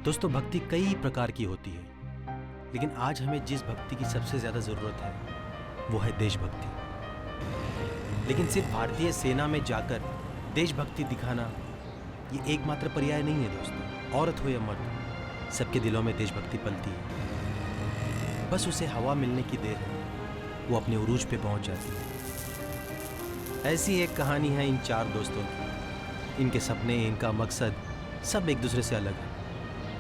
दोस्तों, भक्ति कई प्रकार की होती है, लेकिन आज हमें जिस भक्ति की सबसे ज़्यादा ज़रूरत है वो है देशभक्ति। लेकिन सिर्फ भारतीय सेना में जाकर देशभक्ति दिखाना ये एकमात्र पर्याय नहीं है दोस्तों। औरत हो या मर्द, सबके दिलों में देशभक्ति पलती है। बस उसे हवा मिलने की देर है, वो अपने उरूज पे पहुंच जाती है। ऐसी एक कहानी है इन चार दोस्तों की। इनके सपने, इनका मकसद सब एक दूसरे से अलग है,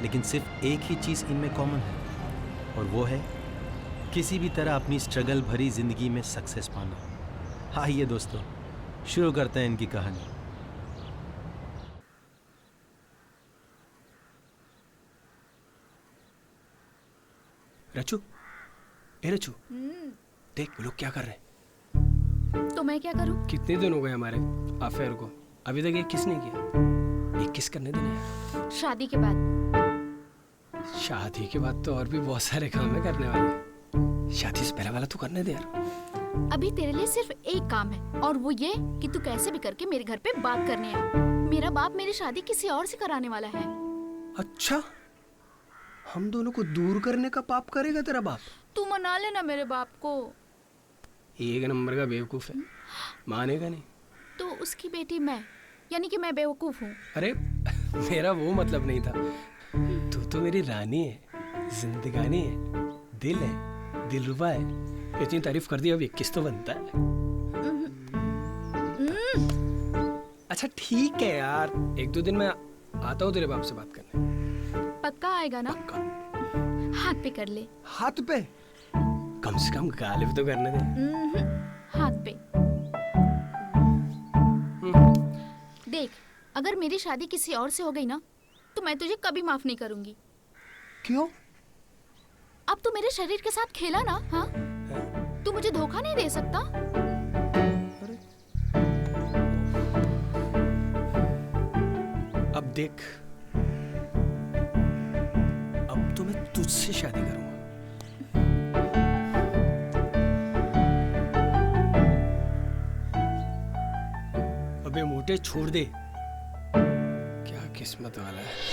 लेकिन सिर्फ एक ही चीज़ इनमें कॉमन है, और वो है किसी भी तरह अपनी स्ट्रगल भरी जिंदगी में सक्सेस पाना। आइए दोस्तों, शुरू करते हैं इनकी कहानी। रचू, ए रचू, देख वो लोग क्या कर रहे हैं। तो मैं क्या करूं? कितने दिन हो गए हमारे अफेयर को, अभी तक ये किस ने किया? ये किस करने देना यार। शादी के बाद। शादी के बाद तो और भी बहुत सारे काम है करने वाले। शादी से पहले वाला तो करने दे यार। अभी तेरे लिए सिर्फ एक काम है, और वो ये कि तू कैसे भी करके मेरे घर पे बात करने आ। मेरा बाप मेरी शादी किसी और से कराने वाला है। अच्छा, हम दोनों को दूर करने का पाप करेगा तेरा बाप? तू मना लेना मेरे बाप को। एक नंबर का बेवकूफ है, मानेगा नहीं। तो उसकी बेटी मैं, यानी कि मैं बेवकूफ हूँ? अरे मेरा वो मतलब नहीं था। तू तो मेरी रानी है, जिंदगानी है, दिल है, दिलरुबा है। इतनी तारीफ कर दी, अब 21 तो बनता है। अच्छा ठीक है यार, एक दो दिन में आता हूँ तेरे बाप से बात करने। पक्का आएगा ना? पक्का। हाथ पे कर ले। हाथ पे? कम से कम गालिब तो करने दे। हाथ पे। देख, अगर मेरी शादी किसी और से हो गई ना, तो मैं तुझे कभी माफ नहीं करूंगी। क्यों? अब तू मेरे शरीर के साथ खेला ना, हाँ? तू मुझे धोखा नहीं दे सकता। अब देख, अब तो मैं तुझसे शादी करूंगा। अबे मोटे छोड़ दे, क्या किस्मत वाला है।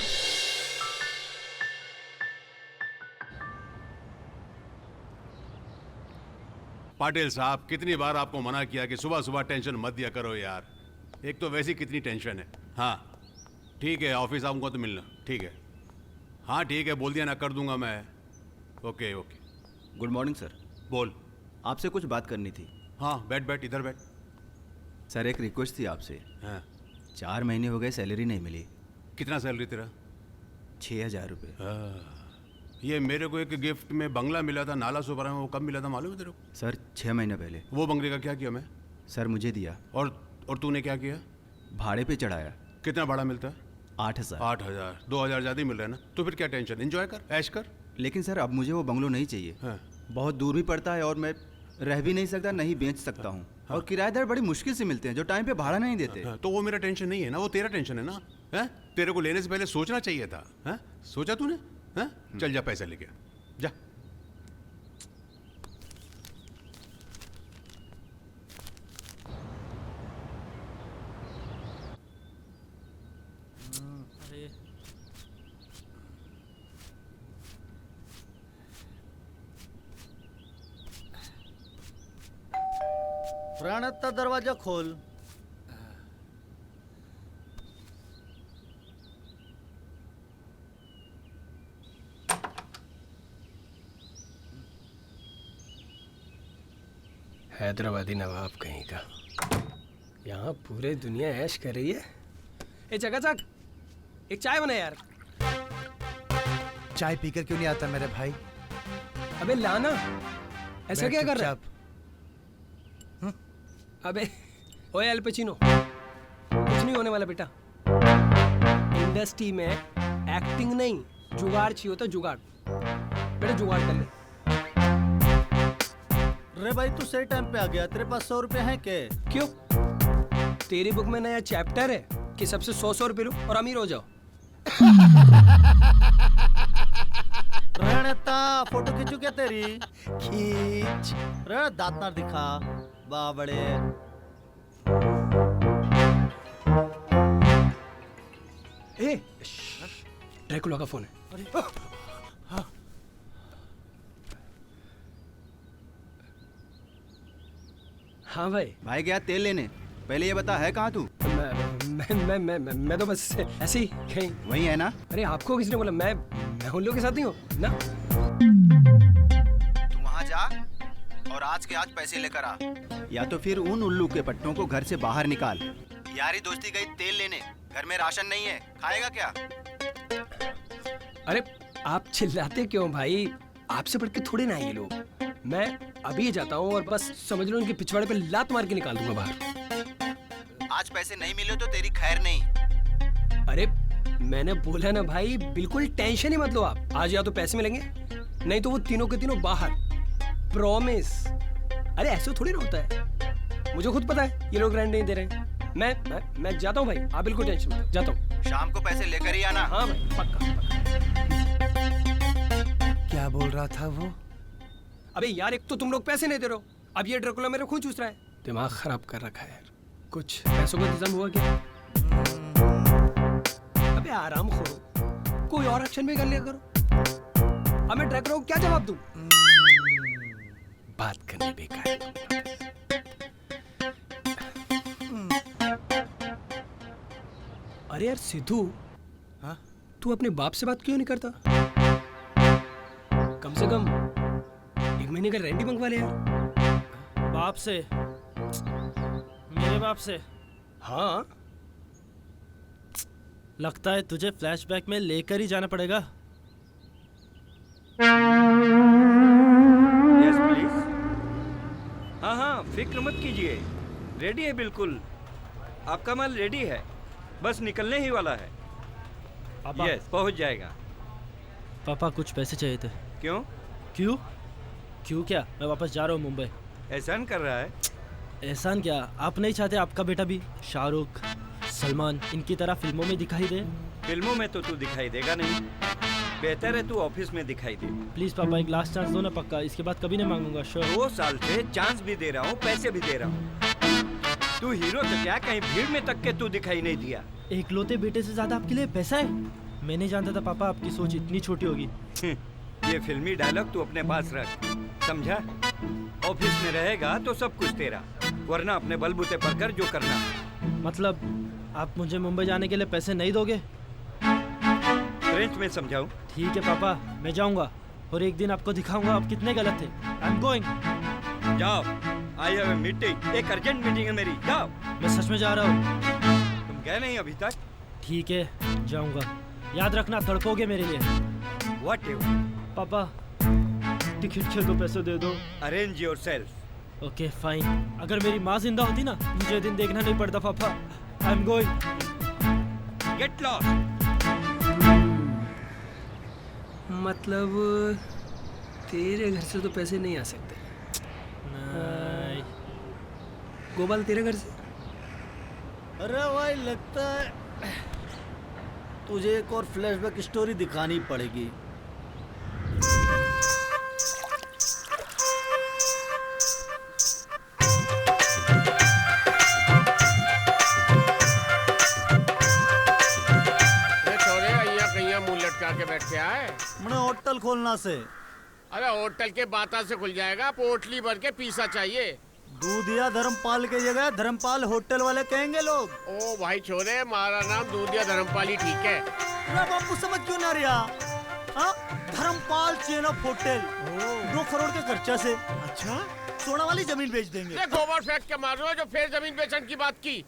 पाटिल साहब, कितनी बार आपको मना किया कि सुबह सुबह टेंशन मत दिया करो यार। एक तो वैसी कितनी टेंशन है। हाँ ठीक है, ऑफिस आऊँगा तो मिलना। ठीक है, हाँ ठीक है, बोल दिया ना, कर दूंगा मैं। Okay okay. Good morning sir. बोल। आपसे कुछ बात करनी थी। हाँ बैठ बैठ, इधर बैठ। सर एक रिक्वेस्ट थी आपसे। हाँ 4 महीने हो गए, सैलरी नहीं मिली। कितना सैलरी तेरा? 6,000 रुपये। ये मेरे को एक गिफ्ट में बंगला मिला था नाला सोपारा में, वो कब मिला था मालूम है तेरे को? सर 6 महीने पहले। वो बंगले का क्या किया मैं? सर मुझे दिया। और तूने क्या किया? भाड़े पे चढ़ाया। कितना भाड़ा मिलता है? 8,000। 8,000? 2,000 ज़्यादा ही मिल रहा है ना, तो फिर क्या टेंशन, एंजॉय कर, ऐश कर। लेकिन सर अब मुझे वो बंगलो नहीं चाहिए। हाँ। बहुत दूर भी पड़ता है और मैं रह भी नहीं सकता, नहीं बेच सकता हूँ। और किराएदार बड़ी मुश्किल से मिलते हैं जो टाइम पे भाड़ा नहीं देते। हाँ, तो वो मेरा टेंशन नहीं है ना, वो तेरा टेंशन है ना। है? तेरे को लेने से पहले सोचना चाहिए था। है? सोचा तूने? है? चल जा, पैसा लेके जा। प्राणता दरवाजा खोल। हैदराबादी नवाब कहीं का, यहाँ पूरे दुनिया ऐश कर रही है। ए चकाचक, एक चाय बना यार। चाय पीकर क्यों नहीं आता मेरे भाई? अबे लाना, ऐसा क्या कर रहा है? अबे ओए अल पचिनो, कुछ नहीं होने वाला बेटा। इंडस्ट्री में एक्टिंग नहीं, जुगाड़ चाहिए होता, जुगाड़। बेटा जुगाड़ कर ले। रे भाई तू सही टाइम पे आ गया। तेरे पास 100 रुपए हैं क्या? क्यों? तेरी बुक में नया चैप्टर है कि सबसे 100 रुपए लो और अमीर हो जाओ। रणता फोटो खींचू क्या तेरी? खींच। रण दांत ना दिखा, बाबड़े। ए ड्रैकुला का फोन है। हाँ भाई, भाई गया तेल लेने, पहले ये बता है कहाँ तू? मैं तो बस ऐसे ही कहीं। वही है ना? अरे आपको किसने बोला? मैं उन लोगों के साथ नहीं हूँ ना। तू वहाँ जा और आज के आज पैसे लेकर आ, या तो फिर उन उल्लू के पट्टों को घर से बाहर निकाल। यारी दोस्ती गई तेल लेने, घर में राशन नहीं है, खाएगा क्या? अरे आप चिल्लाते क्यों भाई? आपसे बढ़ के थोड़े ना ये लोग। मैं अभी जाता हूँ और बस समझ लो उनके पिछवाड़े पे लात मार के निकाल दूंगा बाहर। आज पैसे नहीं मिले तो तेरी खैर नहीं। अरे मैंने बोला ना भाई, बिल्कुल टेंशन ही मत लो आप। आज या तो पैसे मिलेंगे, नहीं तो वो तीनों के तीनों बाहर। प्रॉमिस। अरे ऐसे थोड़ी ना होता है, मुझे खुद पता है ये लोग रेंट नहीं दे रहे हैं। मैं जाता हूँ भाई, आप बिल्कुल टेंशन मत, जाता हूँ। शाम को पैसे लेकर ही आना। हाँ भाई, पक्का। क्या बोल रहा था वो? अबे यार, एक तो तुम लोग पैसे नहीं दे रहे हो, अब ये ड्रैकुला मेरे खून चूस रहा है। दिमाग खराब कर रखा है यार। कुछ पैसों का इंतजाम हुआ क्या? अबे आराम करो, कोई और एक्शन भी कर लिया करो। अब मैं ड्रैकुला को क्या जवाब दूं? बात करनी बेकार है। अरे यार सिद्धू, हाँ? तू अपने बाप से बात क्यों नहीं करता? कम से कम 1 महीने का रेंट ही मंगवा ले यार। बाप से? मेरे बाप से? हाँ, लगता है तुझे फ्लैशबैक में लेकर ही जाना पड़ेगा। Yes please. हाँ हाँ, फिक्र मत कीजिए, रेडी है बिल्कुल। आपका माल रेडी है, बस निकलने ही वाला है। यस, पहुंच जाएगा। पापा कुछ पैसे चाहिए थे। क्यों? क्यों क्या? मैं वापस जा रहा हूँ मुंबई। एहसान कर रहा है? एहसान क्या, आप नहीं चाहते आपका बेटा भी शाहरुख, सलमान इनकी तरह फिल्मों में दिखाई दे? फिल्मों में तो तू दिखाई देगा नहीं, बेहतर है तू ऑफिस में दिखाई दे। प्लीज पापा, एक लास्ट चांस दो ना पक्का, इसके बाद कभी नहीं मांगूंगा। श्योर। 2 साल से चांस भी दे रहा हूँ, पैसे भी दे रहा हूँ। तू हीरो तो क्या, कहीं भीड़ में तक के तू दिखाई नहीं दिया। एकलौते बेटे से ज्यादा आपके लिए पैसा है? मैं नहीं जानता था पापा आपकी सोच इतनी छोटी होगी। ये फिल्मी डायलॉग तू अपने पास रख, समझा? ऑफिस में रहेगा तो सब कुछ तेरा, वरना अपने बलबूते पर कर जो करना। मतलब आप मुझे मुंबई जाने के लिए पैसे नहीं दोगे? फ्रेंच में समझाऊं? ठीक है पापा, मैं जाऊंगा और एक दिन आपको दिखाऊंगा आप कितने गलत थे। I am going. जाओ, आई हैव ए मीटिंग, एक अर्जेंट मीटिंग है मेरी। जाओ। मैं सच में जा रहा हूँ। तुम गए नहीं अभी तक? ठीक है, जाऊंगा। याद रखना, तड़पोगे मेरे लिए। What you? पापा टिकट के 2 पैसे दे दो। Arrange yourself. Okay fine. अगर मेरी माँ जिंदा होती ना, मुझे दिन देखना नहीं पड़ता पापा। I am going. Get lost. मतलब तेरे घर से तो पैसे नहीं आ सकते। नहीं। गोपाल तेरे घर से? अरे भाई, लगता है तुझे एक और फ्लैशबैक स्टोरी दिखानी पड़ेगी। के बैठ के आए? मैंने होटल खोलना से। अरे होटल के बाता से खुल जाएगा, पोटली भर के पीसा चाहिए। दूधिया धर्मपाल की जगह धर्मपाल होटल वाले कहेंगे लोग। ओ भाई छोरे, हमारा नाम दूधिया धर्मपाल ही ठीक है। अरे बापू समझ क्यों ना रहा? हाँ, Dharampal chain of hotel 2 crore के खर्चा से। अच्छा, सोना वाली जमीन बेच देंगे। गोबर फेंक के मार रहे हो जो फिर जमीन बेचने की बात की।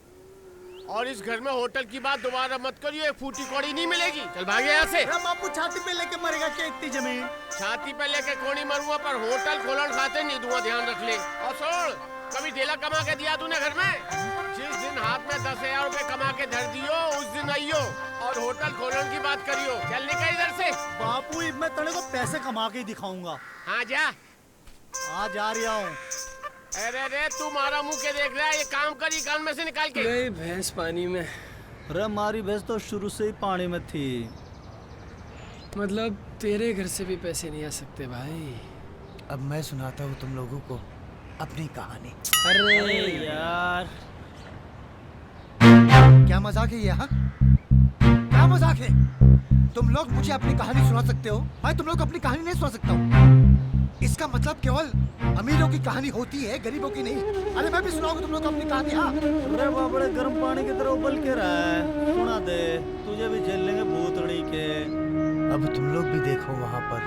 और इस घर में होटल की बात दोबारा मत करियो, एक फूटी कौड़ी नहीं मिलेगी। चल भागे यहाँ से। बापू छाती पे लेके मरेगा क्या इतनी जमीन? छाती पे लेके कोनी मरूंगा, पर होटल खोलन खाते नहीं दूंगा, ध्यान रख ले। और सुन, कभी ढेला कमा के दिया तूने घर में? जिस दिन हाथ में 10,000 रुपए कमा के धर दियो, उस दिन आइयो और होटल खोलन की बात करियो। चल निकल इधर से। बापू, मैं तेरे को पैसे कमा के ही दिखाऊंगा। हाँ जा। आज आ रहा हूँ। अरे रे, तू मारा मुंह के देख रहा है, ये काम करी कान में से निकाल के। गई भैंस पानी में। अरे हमारी भैंस तो शुरू से ही पानी में थी। मतलब तेरे घर से भी पैसे नहीं आ सकते भाई। अब मैं सुनाता हूँ तुम लोगों को अपनी कहानी। अरे यार, क्या मजाक है ये? हाँ, क्या मजाक है? तुम लोग मुझे अपनी कहानी सुना सकते हो, मैं तुम लोग को अपनी कहानी नहीं सुना सकता हूँ। इसका मतलब केवल अमीरों की कहानी होती है, गरीबों की नहीं। अरे मैं भी सुनाऊंगा तुम लोग को अपनी कहानी। हाँ अरे बाबड़े गर्म पानी की तरह उबल के रहा है, सुना दे, तुझे भी झेल लेंगे भूतड़ी के। अब तुम लोग भी देखो वहाँ पर।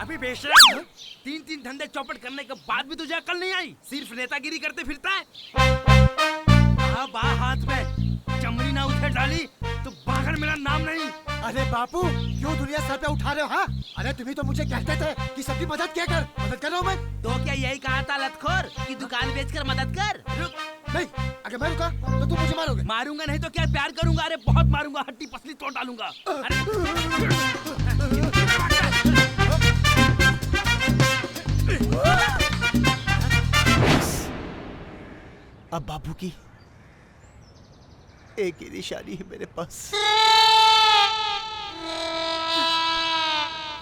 अभी बेशरम, 3 धंधे चौपट करने के बाद भी तुझे अकल नहीं आई? सिर्फ नेतागिरी करते फिरता है। अब हाथ में चमड़ी ना उठे डाली तो बाहर मेरा नाम नहीं। अरे बापू, क्यों दुनिया सर पे उठा रहे हो? हाँ, अरे तुम्ही तो मुझे कहते थे कि सबकी मदद क्या कर, मदद कर रहा हूँ मैं। तो क्या यही कहा था लतखोर कि दुकान बेचकर मदद कर? रुक। नहीं, अगर मैं रुका तो तुम मुझे मारोगे। मारूंगा नहीं तो क्या प्यार करूंगा? अरे बहुत मारूंगा, हड्डी पसली तोड़ डालूंगा। अब बाबू की एक ही निशानी है मेरे पास।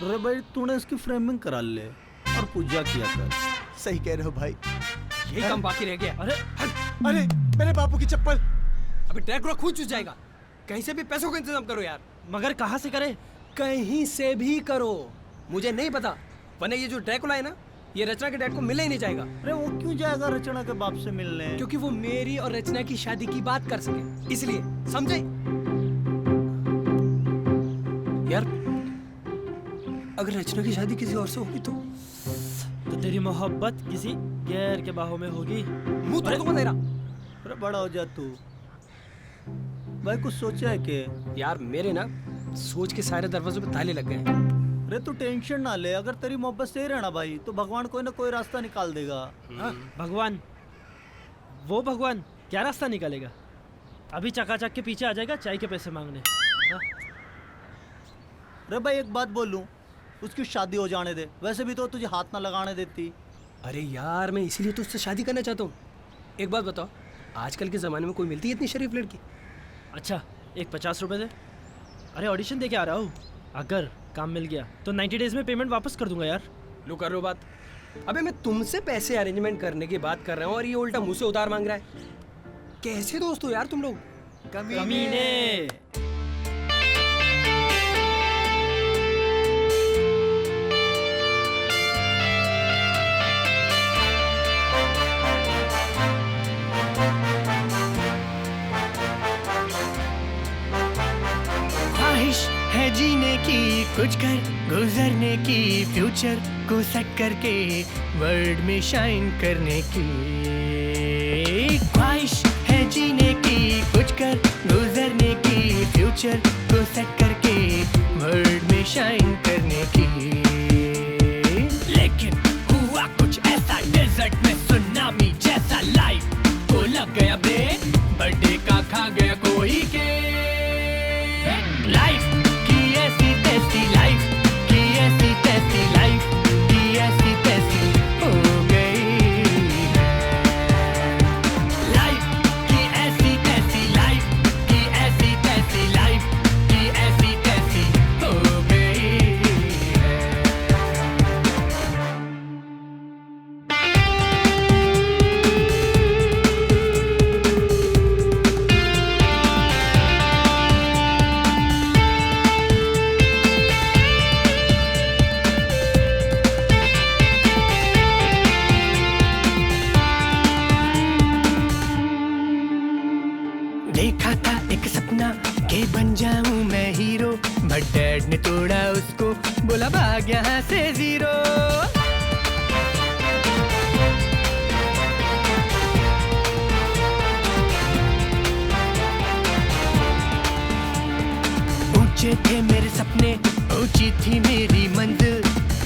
अरे भाई तूने इसकी फ्रेमिंग करा ले और पूजा किया कर। सही कह रहे हो भाई। यही काम बाकी रह गया। अरे मेरे बापू की चप्पल। अभी ड्रैकुला खून चूस जाएगा। कहीं से भी पैसों का इंतजाम करो यार। मगर कहाँ से करे? कहीं से भी करो, मुझे नहीं पता, वरना ये जो ड्रैकुला है ना, ये रचना के डैड को मिलने ही नहीं जाएगा। अरे वो क्यों जाएगा रचना के बाप से मिलने? क्योंकि वो मेरी और रचना की शादी की बात कर सके, इसलिए। समझे यार? अगर रचना की शादी किसी और से होगी तो तेरी मोहब्बत किसी गैर के बाहों में होगी। मुंह तोड़ दूंगा तेरा। अरे बड़ा हो जा तू भाई, कुछ सोचा है कि? यार मेरे ना सोच के सारे दरवाजों पे ताले लग गए हैं। अरे तू टेंशन ना ले, अगर तेरी मोहब्बत सही रहना भाई तो भगवान कोई ना कोई रास्ता निकाल देगा। भगवान? वो भगवान क्या रास्ता निकालेगा? अभी चकाचक के पीछे आ जाएगा चाय के पैसे मांगने। अरे भाई एक बात बोलूं, उसकी शादी हो जाने दे, वैसे भी तो तुझे हाथ ना लगाने देती। अरे यार मैं इसीलिए तो उससे शादी करना चाहता हूँ। एक बात बताओ, आजकल के ज़माने में कोई मिलती है इतनी शरीफ लड़की? अच्छा, एक 50 रुपए दे। अरे ऑडिशन दे के आ रहा हूँ, अगर काम मिल गया तो 90 डेज में पेमेंट वापस कर दूंगा यार। लो कर लो बात। अबे मैं तुमसे पैसे अरेंजमेंट करने की बात कर रहा हूँ और ये उल्टा मुझसे उधार मांग रहा है। कैसे दोस्त हो यार तुम लोग? कमीने। है जीने की, कुछ कर गुजरने की, फ्यूचर को सेट करके वर्ल्ड में शाइन करने की। ख्वाहिश है जीने की, कुछ कर गुजरने की, फ्यूचर को सेट करके वर्ल्ड में शाइन करने की। लेकिन हुआ कुछ ऐसा, डेजर्ट में सुनामी जैसा, लाइफ को लग गया ब्रेक, बर्थडे का खा गया कोई के। लाइफ देखा था एक सपना के बन जाऊं मैं हीरो, बट डैड ने तोड़ा उसको, बोला भाग यहाँ से जीरो। ऊंचे थे मेरे सपने, ऊंची थी मेरी मंजिल,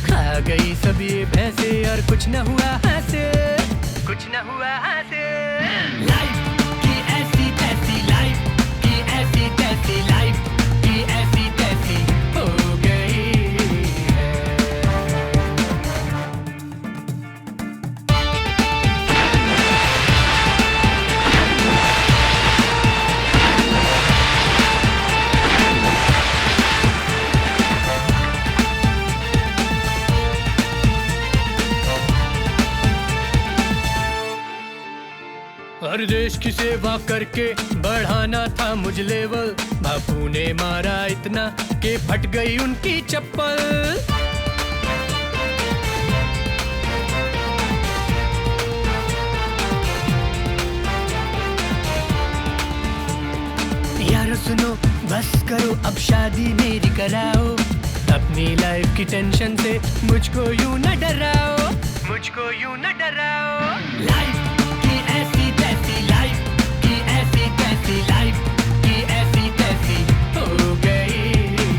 खा गई सब ये भैंसे और कुछ न हुआ हासिल, कुछ न हुआ हासिल। लाइफ की ऐसी तैसी, लाइफ की ऐसी तैसी, लाइफ की ऐसी तैसी हो गई है। हर देश की सेवा करके बढ़ाना था मुझ लेवल। बापू ने मारा इतना कि फट गई उनकी चप्पल। यारो सुनो बस करो अब शादी मेरी कराओ। अपनी लाइफ की टेंशन से मुझको यूं न डराओ, मुझको यूं न डराओ। लाइफ की ऐसी तैसी, लाइफ की ऐसी तैसी, लाइफ की ऐसी तैसी हो गई है।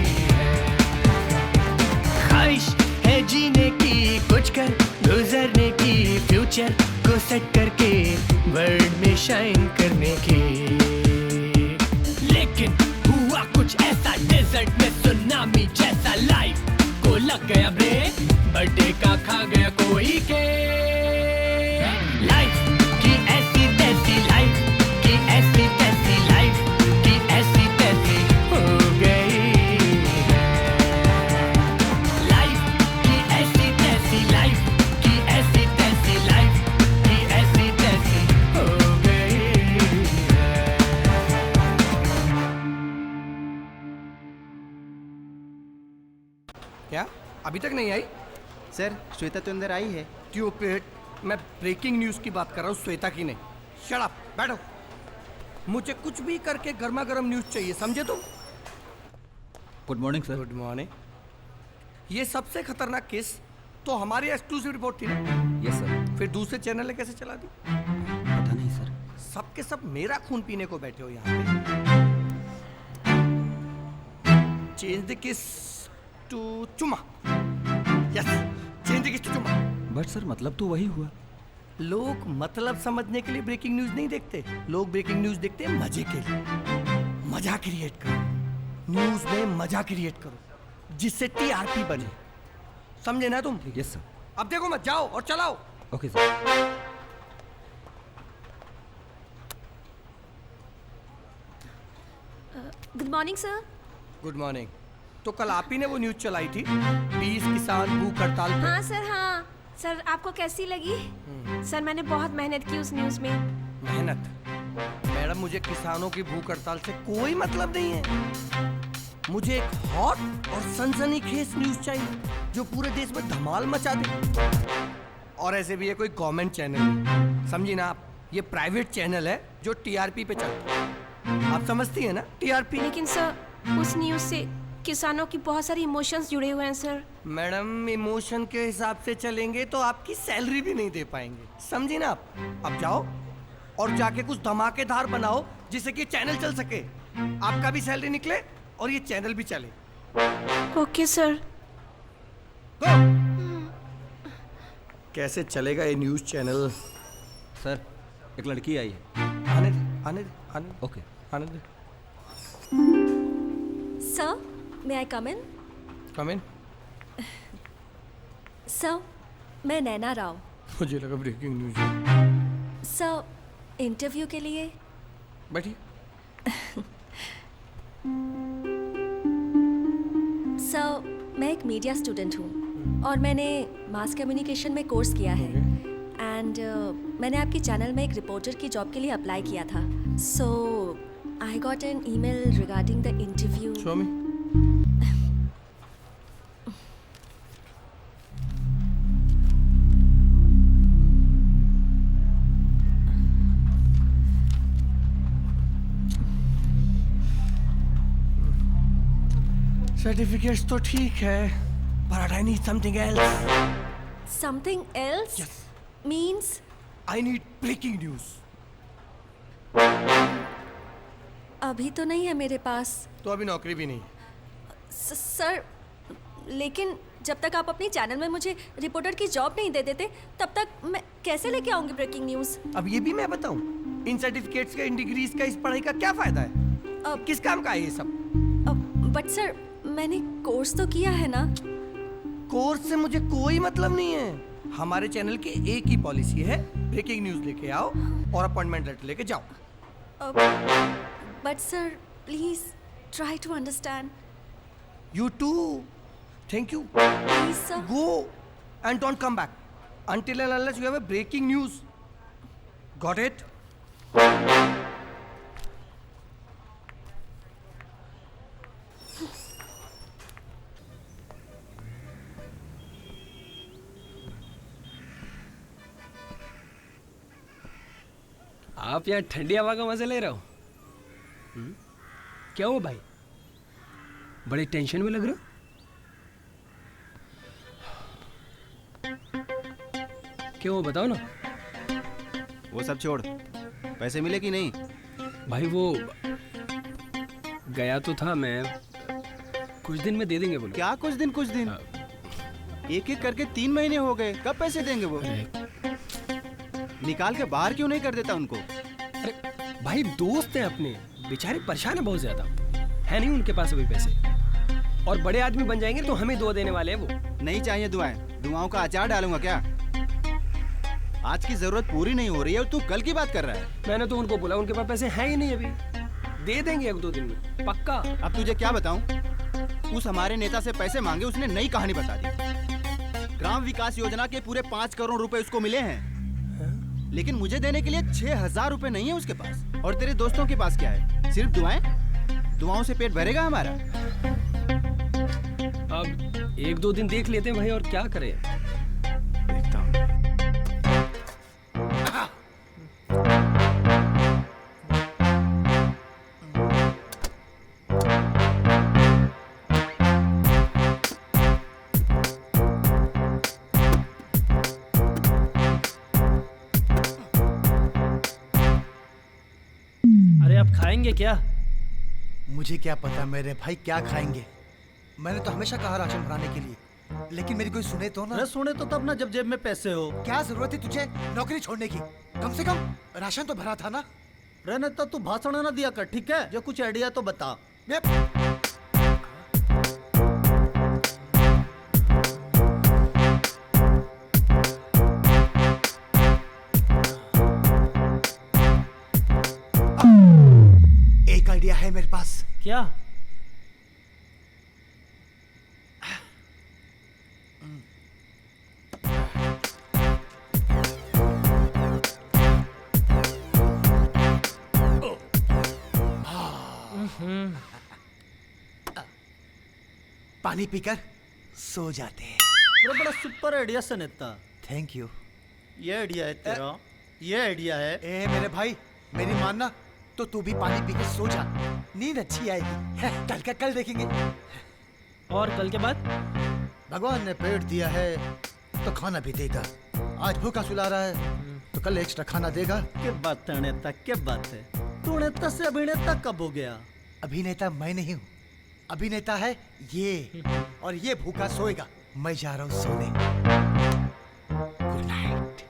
ख्वाहिश है जीने की, कुछ कर गुजरने की, फ्यूचर को सेट करके वर्ल्ड में शाइन करने की। लेकिन हुआ कुछ ऐसा डेजर्ट में सुनामी जैसा, लाइफ को लग गया ब्रेक, बर्थडे का खा गया कोई के। लाइफ की ऐसी तैसी, लाइफ की ऐसी तैसी, लाइफ की ऐसी तैसी हो गई है। लाइफ की ऐसी तैसी, लाइफ की ऐसी तैसी, लाइफ की ऐसी तैसी हो गई है। क्या अभी तक नहीं आई? सर श्वेता तो अंदर आई है। ट्यूपिड, मैं ब्रेकिंग न्यूज़ की बात कर रहा हूँ, श्वेता की नहीं। शट अप, बैठो। मुझे कुछ भी करके गर्मा गर्म न्यूज़ चाहिए, समझे तुम? Good morning sir. Good morning. ये सबसे खतरनाक केस तो हमारी एक्सक्लूसिव रिपोर्ट थी ना? Yes sir. फिर दूसरे चैनल ने कैसे चला दी? पता नहीं सर। सब के सब मेरा खून पीने को बैठे हो यहाँ पे। चेंज द किस टू चुमा। यस, चेंज द किस टू चुमा। बट सर मतलब तो वही हुआ। लोग मतलब समझने के लिए ब्रेकिंग न्यूज़ नहीं देखते, लोग ब्रेकिंग न्यूज़ देखते हैं मजे के लिए। मजा क्रिएट करो, न्यूज़ में मजा क्रिएट करो जिससे टीआरपी बने, समझे ना तुम? Yes sir. अब देखो मत, जाओ और चलाओ। Okay sir. Good morning sir. Good morning. तो कल आप ही ने वो न्यूज़ चलाई थी 20 किसान भूख हड़ताल पे। हाँ सर, हाँ सर, आपको कैसी लगी? सर मैंने बहुत मेहनत की उस न्यूज़ में। मेहनत? मैडम मुझे किसानों की भूख हड़ताल से कोई मतलब नहीं है। मुझे एक हॉट और सनसनीखेज न्यूज़ चाहिए जो पूरे देश में धमाल मचा दे। और ऐसे भी ये कोई गवर्नमेंट चैनल नहीं, समझी ना आप? ये प्राइवेट चैनल है जो टीआरपी पे चलता है। आप समझती है ना टीआरपी? लेकिन सर उस न्यूज़ से किसानों की बहुत सारी इमोशंस जुड़े हुए हैं सर। मैडम इमोशन के हिसाब से चलेंगे तो आपकी सैलरी भी नहीं दे पाएंगे, समझी ना आप? अब जाओ और जाके कुछ धमाकेदार बनाओ जिससे कि चैनल चल सके, आपका भी सैलरी निकले और ये चैनल भी चले। Okay sir. कैसे चलेगा ये न्यूज़ चैनल? सर एक लड़की आई है। आने दे, आने दे, आने दे। ओके आने दे। सर मे आई कम इन? कम इन। सर मैं नैना राव। मुझे लगा ब्रेकिंग न्यूज़ है। सर इंटरव्यू के लिए। बैठिए। सर मैं एक मीडिया स्टूडेंट हूँ और मैंने मास कम्युनिकेशन में कोर्स किया है एंड मैंने आपके चैनल में एक रिपोर्टर की जॉब के लिए अप्लाई किया था। So I got an email regarding the interview. Show me. Certificates तो ठीक है, but I need something else. Something else? Yes. Means? I need breaking news. अभी तो नहीं है मेरे पास। तो अभी नौकरी भी नहीं। सर लेकिन जब तक आप अपने चैनल में मुझे रिपोर्टर की जॉब नहीं दे देते तब तक मैं कैसे लेके आऊंगी ब्रेकिंग न्यूज़? अब ये भी मैं बताऊं, इन सर्टिफिकेट्स का, इन डिग्रीज का, इस पढ़ाई का क्या फायदा है? किस काम का है ये सब? बट सर मैंने कोर्स तो किया है ना। कोर्स से मुझे कोई मतलब नहीं है। हमारे चैनल की एक ही पॉलिसी है, ब्रेकिंग न्यूज़ लेके आओ और अपॉइंटमेंट लेटर लेके जाओ। But sir please try to understand. You too. Thank you. Please, sir. Go and don't come back until and unless you have a breaking news. Got it? आप यहाँ ठंडी हवा का मजा ले रहे हो? क्या हुआ भाई, बड़े टेंशन में लग रहे हो? क्या हुआ बताओ ना। वो सब छोड़, पैसे मिले कि नहीं? भाई वो गया तो था मैं, कुछ दिन में दे देंगे बोलो। क्या कुछ दिन? एक एक करके 3 महीने हो गए, कब पैसे देंगे वो? निकाल के बाहर क्यों नहीं कर देता उनको? अरे भाई दोस्त हैं अपने, बेचारे परेशान है बहुत ज्यादा, है नहीं उनके पास अभी पैसे, और बड़े आदमी बन जाएंगे तो हमें दुआ देने वाले हैं वो। नहीं चाहिए दुआएं, दुआओं का अचार डालूंगा क्या? आज की जरूरत पूरी नहीं हो रही है और तू कल की बात कर रहा है। मैंने तो उनको बोला उनके पास पैसे हैं ही नहीं, अभी दे देंगे 1-2 दिन में पक्का। अब तुझे क्या बताऊं, उस हमारे नेता से पैसे मांगे, उसने नई कहानी बता दी। ग्राम विकास योजना के पूरे 5 करोड़ रुपए उसको मिले हैं, लेकिन मुझे देने के लिए 6,000 रुपए नहीं है उसके पास। और तेरे दोस्तों के पास क्या है? सिर्फ दुआएं? दुआओं से पेट भरेगा हमारा? अब 1-2 दिन देख लेते हैं भाई, और क्या करें। देखता हूँ। अरे आप खाएंगे क्या? मुझे क्या पता मेरे भाई क्या खाएंगे। मैंने तो हमेशा कहा राशन भराने के लिए, लेकिन मेरी कोई सुने तो ना। अरे सुने तो तब ना जब जेब में पैसे हो। क्या जरूरत थी तुझे नौकरी छोड़ने की? कम से कम राशन तो भरा था ना। रहने तो तू भाषण ना दिया कर, ठीक है? जो कुछ आइडिया तो बता। एक आइडिया है मेरे पास। क्या? पानी पीकर सो जाते हैं। बड़ा सुपर आइडिया से नेता। Thank you. ये आइडिया है तेरा, ये आइडिया है। ए मेरे भाई, मेरी मानना तो तू भी पानी पी के सो जा, नींद अच्छी आएगी। कल का कल देखेंगे। और कल के बाद? भगवान ने पेट दिया है तो खाना भी देगा। आज भूखा सुला रहा है तो कल एक्स्ट्रा खाना देगा। क्या बात है नेता, क्या बात है? तू नेता से अभिनेता कब हो गया? अभिनेता मैं नहीं हूँ, अभिनेता है ये, और ये भूखा सोएगा। मैं जा रहा हूँ सोने। Good night.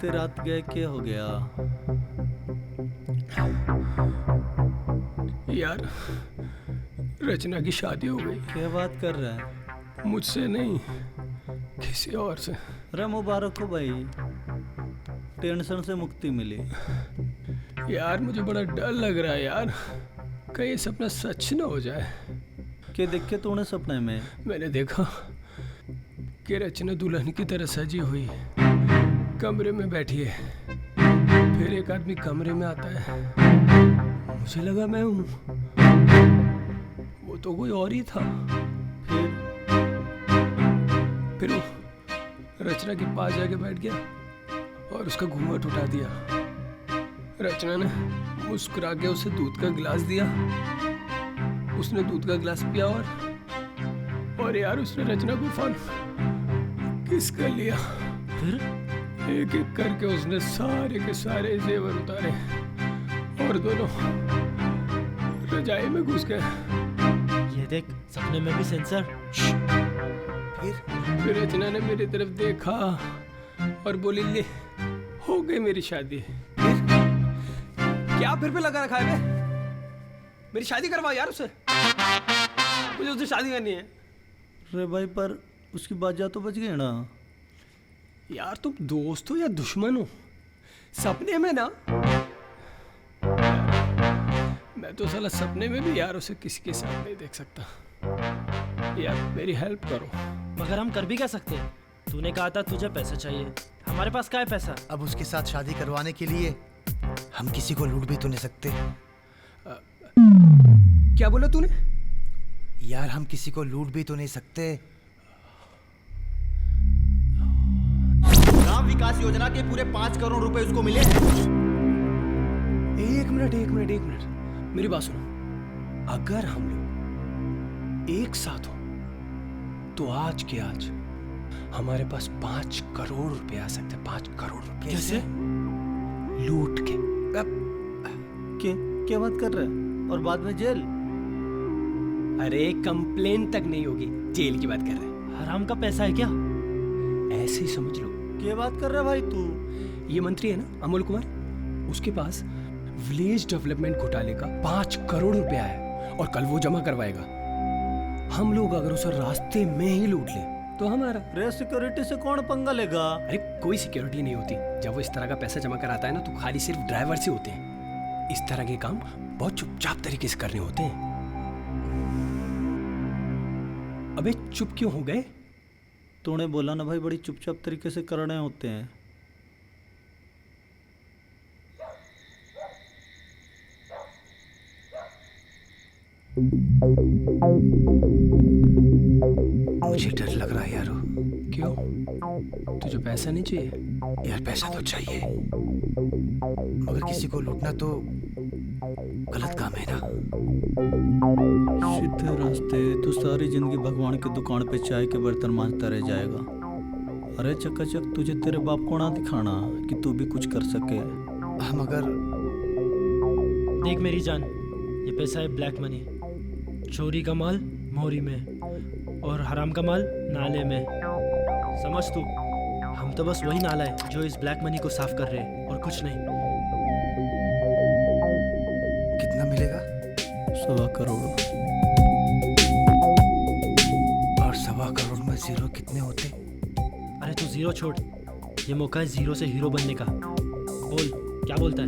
रात गए क्या हो गया यार? रचना की शादी हो गई। क्या बात कर रहा है? मुझसे नहीं, किसी और से। अरे मुबारक हो भाई, टेंशन से मुक्ति मिली। यार मुझे बड़ा डर लग रहा है यार, कहीं सपना सच न हो जाए। क्या देखे तूने सपने में? मैंने देखा कि रचना दुल्हन की तरह सजी हुई कमरे में बैठी है, फिर एक आदमी कमरे में आता है, मुझे लगा मैं हूं, वो तो कोई और ही था। फिर वो रचना के पास जाके बैठ गया और उसका घूंघट उठा दिया। रचना ने मुस्कुरा के उसे दूध का गिलास दिया, उसने दूध का गिलास पिया और यार उसने रचना को फौरन किस कर लिया। फिर एक एक करके उसने सारे के सारे जेवर उतारे और दोनों रजाई में घुस गए। ये देख, सपने में भी सेंसर। फिर रचना ने मेरी तरफ देखा और बोली, ले हो गई मेरी शादी। क्या फिर भी लगा रखा है? मेरी शादी करवाओ यार उससे, मुझे उससे शादी करनी है। अरे भाई पर उसकी बात जा तो बच गए ना। यार तुम दोस्त हो या दुश्मन हो? सपने में ना, मैं तो साला सपने में भी यार उसे किसी के साथ नहीं देख सकता। यार मेरी हेल्प करो। मगर हम कर भी क्या सकते हैं? तूने कहा था तुझे पैसा चाहिए, हमारे पास क्या है पैसा? अब उसके साथ शादी करवाने के लिए हम किसी को लूट भी तो नहीं सकते। क्या बोला तूने? यार हम किसी को लूट भी तो नहीं सकते। ग्राम विकास योजना के पूरे 5 करोड़ रुपए उसको मिले हैं। एक मिनट, मेरी बात सुनो। अगर हम लोग एक साथ हो तो आज के आज हमारे पास 5 करोड़ रुपए आ सकते हैं। 5 करोड़ रुपए कैसे? लूट के। क्या बात कर रहा है? और बाद में जेल? अरे कंप्लेन तक नहीं होगी, जेल की बात कर रहे हैं। हराम का पैसा है क्या? ऐसे ही समझ लो। क्या बात कर रहा है भाई तू? ये मंत्री है ना अमोल कुमार, उसके पास विलेज डेवलपमेंट घोटाले का 5 करोड़ रुपया है और कल वो जमा करवाएगा। हम लोग अगर उसे रास्ते में ही लूट ले तो हमारा। रे सिक्योरिटी से कौन पंगा लेगा? अरे कोई सिक्योरिटी नहीं होती। जब वो इस तरह का पैसा जमा कराता है ना तो खाली सिर्फ ड्राइवर से होते हैं। इस तरह के काम बहुत चुपचाप तरीके से करने होते हैं। अबे चुप क्यों हो गए? तूने बोला ना भाई, बड़ी चुपचाप तरीके से करने होते हैं। मुझे डर लग रहा है यारो। क्यों? तुझे पैसा नहीं चाहिए? यार पैसा तो चाहिए, मगर किसी को लूटना तो गलत काम है ना। सीधे रास्ते तू सारी जिंदगी भगवान की दुकान पे चाय के बर्तन मांजता रह जाएगा। अरे चकाचक तुझे तेरे बाप को ना दिखाना कि तू भी कुछ कर सके। मगर देख मेरी जान, ये पैसा है ब्लैक मनी। चोरी का माल मोरी में और हराम का माल नाले में। समझ तू, हम तो बस वही नाला है जो इस ब्लैक मनी को साफ कर रहे हैं और कुछ नहीं। कितना मिलेगा? 1.25 करोड़। और 1.25 करोड़ में जीरो कितने होते? अरे तू जीरो छोड़, ये मौका है जीरो से हीरो बनने का। बोल क्या बोलता है?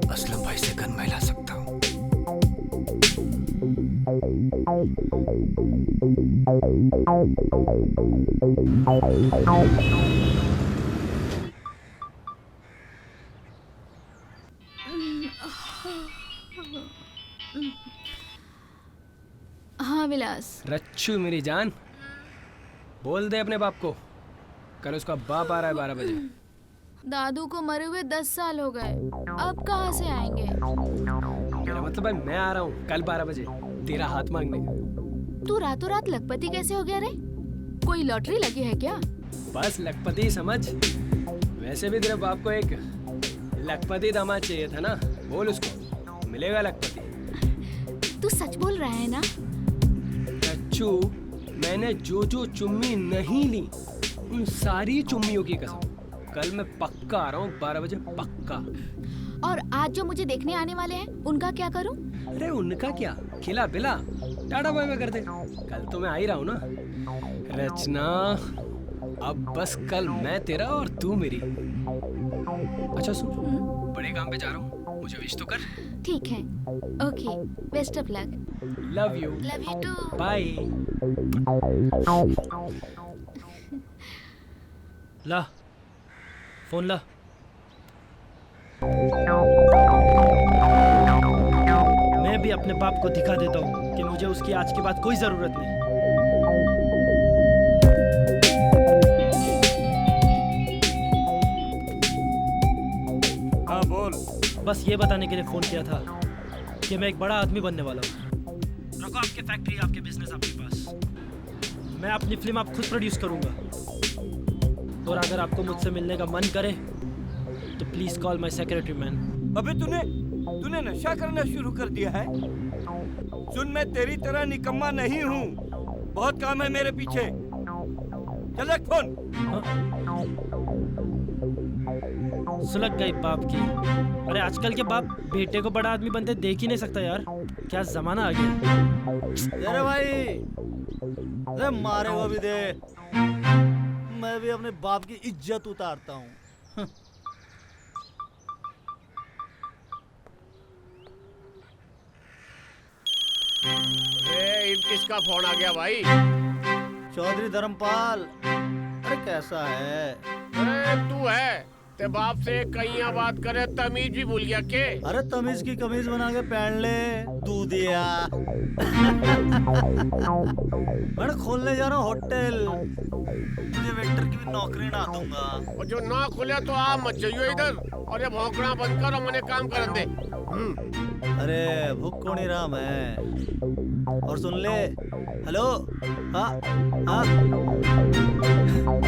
असलम भाई से गन मैं ला सकता हूँ। हाँ विलास। रच्चू मेरी जान, बोल दे अपने बाप को कल उसका बाप आ रहा है 12 बजे। दादू को मरे हुए 10 साल हो गए, अब कहाँ से आएंगे? मेरा मतलब भाई मैं आ रहा हूँ कल 12 बजे तेरा हाथ मांगने। तू रातों रात लखपति कैसे हो गया रे? कोई लॉटरी लगी है क्या? बस लखपति समझ। वैसे भी तेरे बाप को एक लखपति दामाद चाहिए था ना, बोल उसको मिलेगा लखपति। तू सच बोल रहा है ना? रच्चू, मैंने जो चुम्मी नहीं ली उन सारी चुम्मियों की कसम, कल मैं पक्का आ रहा हूँ 12 बजे पक्का। और आज जो मुझे देखने आने वाले हैं उनका क्या करूं? अरे उनका क्या, खिला पिला टाटा बाय बाय कर दे। कल तो मैं आ ही रहा हूँ ना रचना। अब बस कल मैं तेरा और तू मेरी। अच्छा सुन, बड़े काम पे जा रहा हूँ, मुझे विश तो कर। ठीक है, okay, best of luck. Love you. Love you too. Bye. ला फोन ला। मैं भी अपने बाप को दिखा देता हूँ कि मुझे उसकी आज के बाद कोई जरूरत नहीं। हाँ बोल। बस ये बताने के लिए फोन किया था कि मैं एक बड़ा आदमी बनने वाला हूँ। रखो आपके फैक्ट्री, आपके बिजनेस आपके पास। मैं अपनी फिल्म आप खुद प्रोड्यूस करूंगा। और अगर आपको मुझसे मिलने का मन करे तो please call my secretary man. अबे तूने नशा करना शुरू कर दिया है? सुन, मैं तेरी तरह निकम्मा नहीं हूँ, बहुत काम है मेरे पीछे। चल रख फोन। सुलग गई बाप की। अरे आजकल के बाप बेटे को बड़ा आदमी बनते देख ही नहीं सकता यार, क्या जमाना आ गया। अरे भाई, अरे मारे वो भी दे, मैं भी अपने बाप की इज्जत उतारता हूँ। इन किसका फोन आ गया भाई? चौधरी धर्मपाल। अरे कैसा है? अरे तू है ते बाप से कहीं बात करे, तमीज भी भूल गया के? अरे तमीज की कमीज बना के पहन ले दूधिया। मैं खोलने जा रहा हूँ होटल, मुझे वेटर की भी नौकरी ना दूंगा। और जो ना खुले तो आप मत जाइयो इधर, और ये भौंकना बंद कर और मैंने काम कर दे। अरे भूख को नहीं रहा मैं। और सुन ले, हेलो, हाँ हाँ,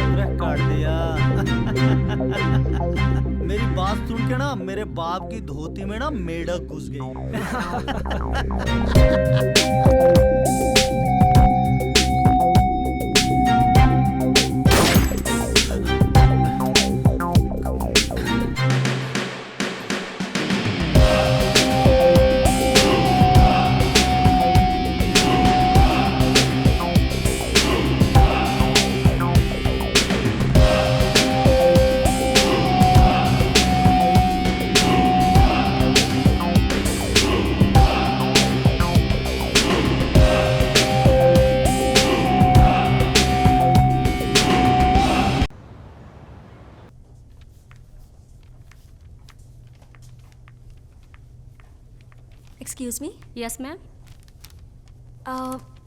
अरे काट दिया। मेरी बात सुन के ना मेरे बाप की धोती में ना मेढक घुस गई। Excuse me. Yes ma'am.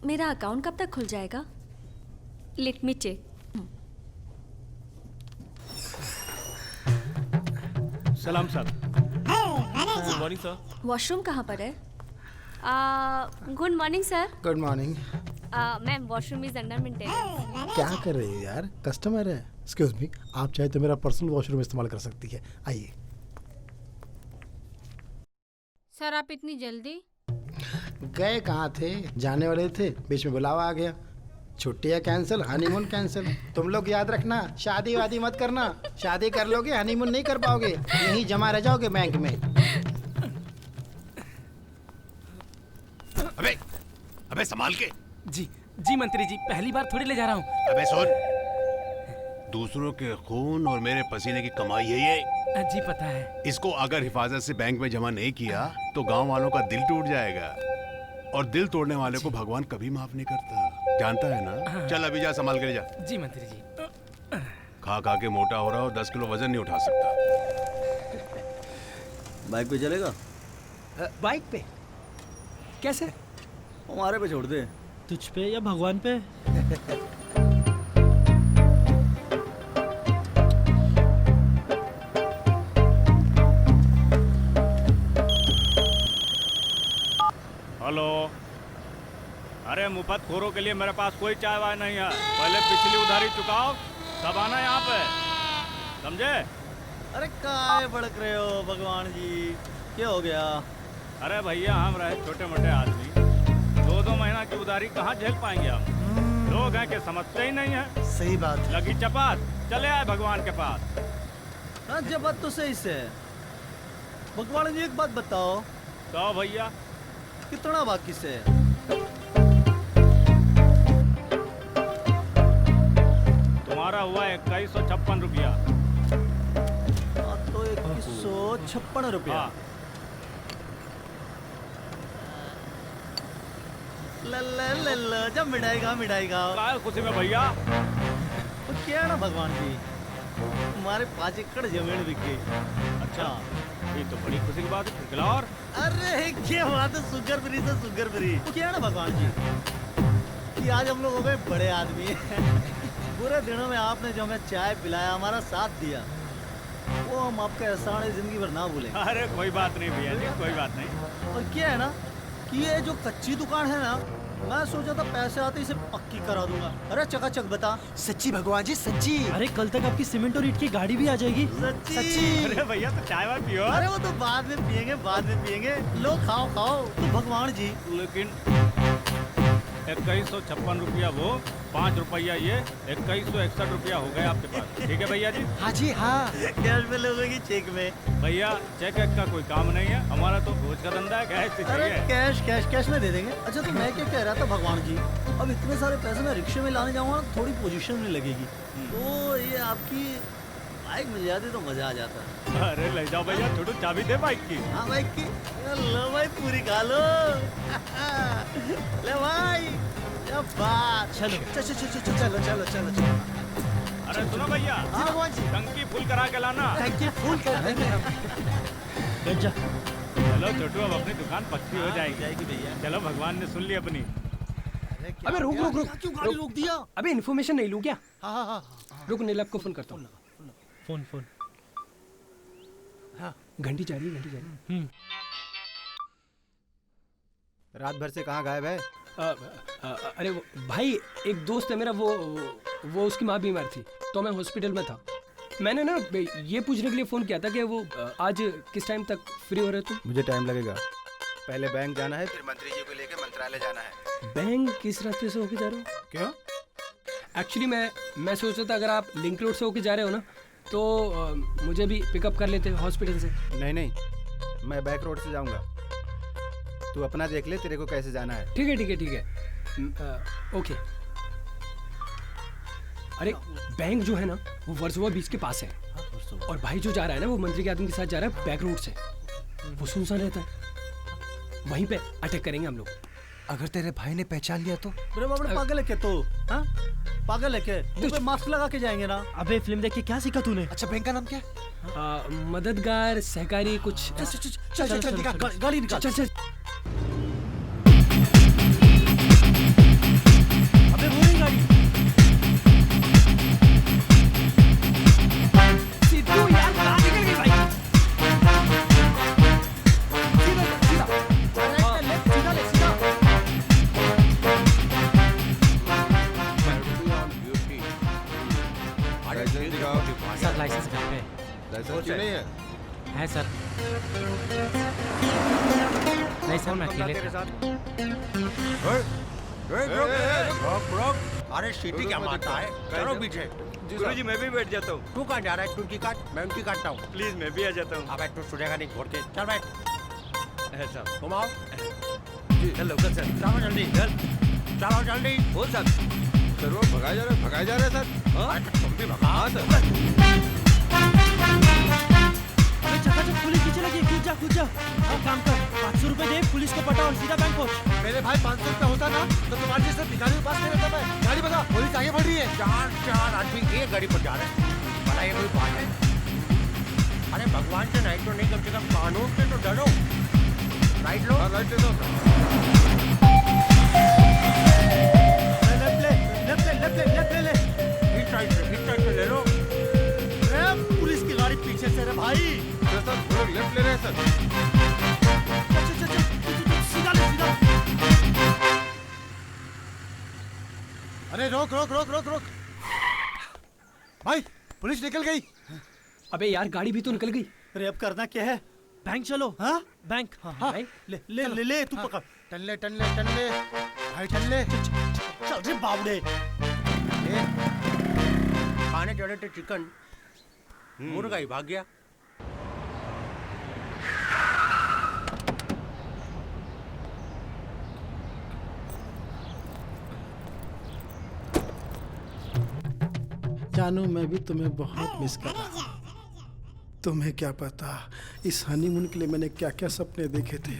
मेरा अकाउंट कब तक खुल जाएगा? Let me check. सलाम sir. Good morning sir. Washroom कहाँ पर है? Good morning sir. Good morning. Ma'am washroom is under maintenance. क्या कर रही है यार, कस्टमर है। एक्सक्यूज मी, आप चाहे तो मेरा पर्सनल वॉशरूम इस्तेमाल कर सकती है, आइए। सर आप इतनी जल्दी? गए कहाँ थे, जाने वाले थे, बीच में बुलावा आ गया। छुट्टियाँ कैंसिल, हनीमून कैंसिल। तुम लोग याद रखना, शादी वादी मत करना। शादी कर लोगे हनीमून नहीं कर पाओगे, यहीं जमा रह जाओगे बैंक में। अबे अबे संभाल के। जी जी मंत्री जी, पहली बार थोड़ी ले जा रहा हूँ। अबे सुन, दूसरों के खून और मेरे पसीने की कमाई है ये। जी पता है। इसको अगर हिफाजत से बैंक में जमा नहीं किया तो गांव वालों का दिल टूट जाएगा, और दिल तोड़ने वाले को भगवान कभी माफ नहीं करता, जानता है ना? चल अभी जा, संभाल के जा। जी मंत्री जी। खा खा के मोटा हो रहा और 10 किलो वजन नहीं उठा सकता। बाइक पे चलेगा? बाइक पे? कैसे? हमारे पे छोड़ दे। तुझ पे या भगवान पे? हेलो। अरे मुफ्त खोरों के लिए मेरे पास कोई चाय वाय नहीं है, पहले पिछली उधारी चुकाओ तब आना यहाँ पे, समझे? अरे काय भड़क रहे हो भगवान जी, क्या हो गया? अरे भैया हम रहे छोटे मोटे आदमी, 2-2 महीना की उधारी कहाँ झेल पाएंगे हम? लोग हैं कि समझते ही नहीं है। सही बात। लगी चपात, चले आए भगवान के पास। हाँ जब बात तो सही से। भगवान जी एक बात बताओ। तो भैया कितना बाकी से? तुम्हारा हुआ 2156 रुपया। तो 2156 रुपया। ल जब मिठाई खाओ। खुशी में भैया। तो क्या ना भगवान जी, हमारे 5 एकड़ जमीन बिक गई। अच्छा, ये तो बड़ी खुशी की बात है। खिलाओ। और अरे क्या बात है, शुगर फ्री से शुगर फ्री। क्या ना भगवान जी कि आज हम लोग हो गए बड़े आदमी। बुरे दिनों में आपने जो हमें चाय पिलाया, हमारा साथ दिया, वो हम आपका एहसान जिंदगी भर ना भूलें। अरे कोई बात नहीं भैया जी, कोई बात नहीं। और क्या है ना कि ये जो कच्ची दुकान है ना, मैं सोचा था पैसे आते इसे पक्की करा दूंगा। अरे चकाचक बता। सच्ची भगवान जी, सच्ची। अरे कल तक आपकी सीमेंट और ईंट की गाड़ी भी आ जाएगी। सच्ची। अरे भैया तो चाय वाय पियो। अरे वो तो बाद में पियेंगे, बाद में पियेंगे। लो खाओ खाओ। तो भगवान जी लेकिन 2156 रुपया वो, 5 रुपया ये, 2161 रुपया हो गए आपके पास। ठीक है भैया जी? हाँ जी हाँ, कैश में लोगे चेक में? भैया चेक का कोई काम नहीं है, हमारा तो रोज का धंधा है, कैश से अरे चाहिए। कैश कैश कैश में दे देंगे। अच्छा तो मैं क्या कह रहा था भगवान जी, अब इतने सारे पैसे मैं रिक्शे में लाने जाऊंगा ना, थोड़ी पोजीशन में लगेगी, तो ये आपकी बाइक मिल जाती तो मजा आ जाता। अरे ले जाओ भैया, छोटू चाबी दे बाइक की। हाँ बाइक की, लो भाई पूरी खा लो। ले भाई, क्या बात। चलो चलो चलो चलो चलो चलो चलो। अरे सुनो भैया, हाँ भगवान जी, टंकी फुल करा के लाना। टंकी फुल कर देंगे हम। चलो छोटू, अब अपनी दुकान पक्की हो जाएगी भैया। चलो, भगवान ने सुन ली अपनी। अबे रुक रुक रुक, क्यों गाड़ी रोक दिया? अबे इन्फॉर्मेशन नहीं लूँ क्या? हाँ हाँ हाँ, रुक, नीलम को फोन करता हूँ। फोन हाँ, घंटी जा रही है, घंटी जा रही है। रात भर से कहाँ गायब है? अरे भाई, एक दोस्त है मेरा, वो उसकी माँ बीमार थी तो मैं हॉस्पिटल में था। मैंने ना ये पूछने के लिए फ़ोन किया था कि वो आज किस टाइम तक फ्री हो रहे तुम? मुझे टाइम लगेगा, पहले बैंक जाना है, फिर मंत्री जी को लेकर मंत्रालय जाना है। बैंक किस रास्ते से होके जा रहे हो? क्यों? एक्चुअली मैं सोच रहा था अगर आप लिंक रोड से होके जा रहे हो ना तो मुझे भी पिकअप कर लेते हॉस्पिटल से। नहीं नहीं, मैं बैक रोड से जाऊंगा, तू अपना देख ले तेरे को कैसे जाना है। ठीक है ठीक है ठीक है, ओके। अरे बैंक जो है ना वो वर्सोवा बीच के पास है, और भाई जो जा रहा है ना वो मंत्री के आदमी के साथ जा रहा है बैक रोड से। वो सुनसान रहता है, वहीं पे अटैक करेंगे हम लोग। अगर तेरे भाई ने पहचान लिया तो? अरे बाबा पागल है क्या तो? हाँ पागल है क्या? मुंह पे मास्क लगा के जाएंगे ना। अबे फिल्म देख के क्या सीखा तूने? अच्छा बैंक का नाम क्या है? मददगार सहकारी कुछ। चल गाड़ी निकाल। चल अबे वो रही गाड़ी। सिद्धू यार, कहाँ निकल गई भाई? सर लाइसेंस घर पे। लाइसेंस क्यों नहीं है? है सर। नहीं सर, मैं अकेले था। अरे सीटी क्या मारता है? चलो पीछे। गुरुजी मैं भी बैठ जाता हूँ। तू कहाँ जा रहा है? टूटी काट, मैं उनकी काटता हूँ। प्लीज मैं भी आ जाता हूँ। अब तू सुनेगा नहीं, घोड़ के चल बैठ। ऐसा तुम आओ। चलो कल सर, चलो जल्दी, चलो जल्दी। हो सर। सर वो भगाए जा रहे हैं सर। हाँ तुम भी भगा। हाँ सर। अबे चकाचक पुलिस पीछे लगी, कूद जा। एक काम कर, 500 रुपए दे, पुलिस को पटा और सीधा बैंक पहुंच। मेरे भाई 500 रुपया होता ना तो तुम्हारे जैसे भिखारी के पास नहीं रहता मैं। गाड़ी भगा, पुलिस आगे बढ़ रही है। चार आदमी एक गाड़ी पर जा रहे हैं। बड़ा ये कोई बात है? अरे भगवान से नहीं तो नहीं, कम से कम कानून से तो डरो। राइट लो। राइट ले लो। लेफ्ट ले। इस साइड से ले लो। पुलिस की गाड़ी पीछे से रे भाई। सर वो लोग लेफ्ट ले रहे हैं सर। चल सीधा ले, सीधा। अरे रोक। भाई पुलिस निकल गई। अबे यार, गाड़ी भी तो निकल गई। अरे अब करना क्या है? बैंक चलो। हाँ बैंक। हाँ ले तू पकड़। टन ले भाई, टन ले। चल रे बावड़े। खाने चढ़े थे चिकन, मुर्गा ही भाग गया। जानू, मैं भी तुम्हें बहुत मिस कर रहा हूँ। तुम्हें क्या पता इस हनीमून के लिए मैंने क्या क्या सपने देखे थे।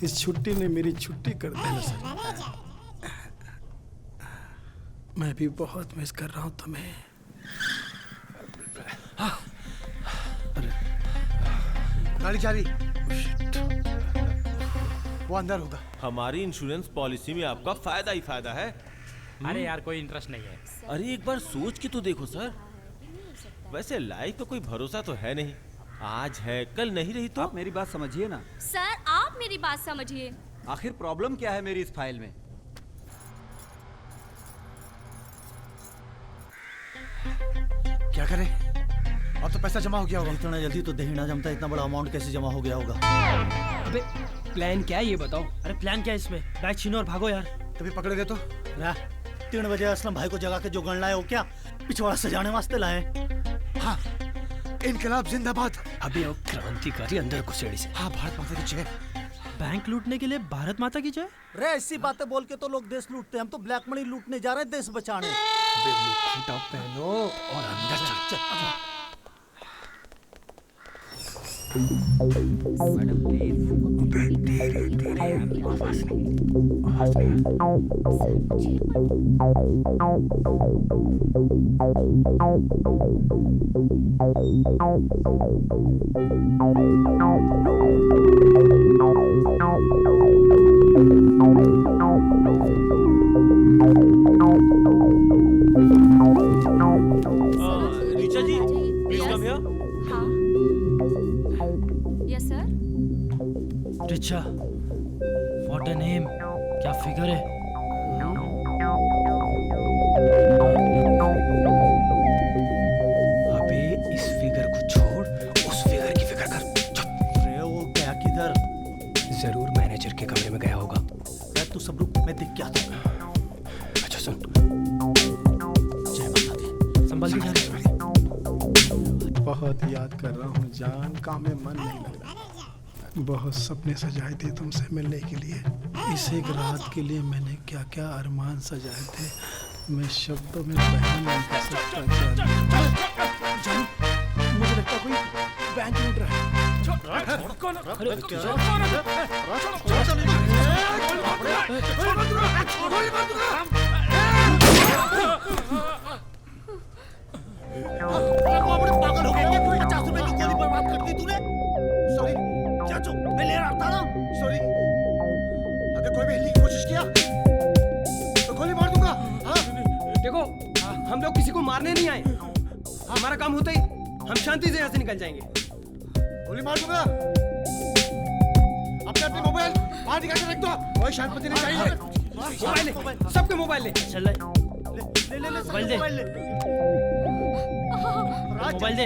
इस छुट्टी ने मेरी छुट्टी कर दी। मैं भी बहुत मिस कर रहा हूँ तुम्हें। गाड़ी जा रही। वो अंदर होगा। हमारी इंश्योरेंस पॉलिसी में आपका फायदा ही फायदा है। अरे यार, कोई इंटरेस्ट नहीं है। अरे एक बार सोच के तो देखो सर। वैसे लाइफ का कोई भरोसा तो है नहीं, आज है कल नहीं रही तो। आप मेरी बात समझिए ना सर, आप मेरी बात समझिए। आखिर प्रॉब्लम क्या है मेरी इस फाइल में? क्या करें? अब तो पैसा जमा हो गया होगा। इतना जल्दी तो दही ना जमता, इतना बड़ा अमाउंट कैसे जमा हो गया होगा? अबे प्लान क्या है ये बताओ। अरे प्लान क्या है इसमें? बैग छीनो और भागो यार। कभी पकड़ गए तो 3 बजे असलम भाई को जगा के जो गण लाए हो क्या पिछवाड़ा सजाने वास्ते लाए? हाँ, इनकलाब जिंदाबाद। अभी वो क्रांतिकारी अंदर घुसेड़ी से। हाँ, भारत माता की जय। बैंक लूटने के लिए भारत माता की जय? रे ऐसी बातें बोल के तो लोग देश लूटते हैं, हम तो ब्लैक मनी लूटने जा रहे हैं देश बचाने। अबे मुखौटा पहनो और अंदर चल। Madam please. आवाज Richa ji please come here. Yes sir. Richa, what a name, क्या फिगर है। अबे इस फिगर को छोड़, उस फिगर की फिक्र कर। अरे वो गया किधर? जरूर मैनेजर के कमरे में गया होगा। तू सब रुक, मैं देख के आता हूँ। अच्छा सुन, जय माता दी। संभल के जाना। बहुत याद कर रहा हूँ जान, काम में मन नहीं लग रहा। बहुत सपने सजाए थे तुमसे मिलने के लिए। इस एक रात के लिए मैंने क्या क्या अरमान सजाए थे, मैं शब्दों में बयान नहीं कर सकता। जानू, मुझे लगता कोई बैंक लूट रहा है। पागल हो गया, 50 रुपए की गोली बर्बाद कर दी तूने। सॉरी चाचू, मैं ले रहा था ना। सॉरी, अगर कोई भी हिलने की कोशिश किया तो गोली मार दूंगा। हाँ? देखो, हम लोग किसी को मारने नहीं आए। हमारा काम होता ही हम शांति से यहाँ से निकल जाएंगे। गोली मार दूंगा। अपने अपने मोबाइल बाहर निकाल के रख दो। कोई शांति नहीं चाहिए। मोबाइल ले, सबके मोबाइल ले। चल ले मोबाइल दे। मोबाइल ले। मोबाइल दे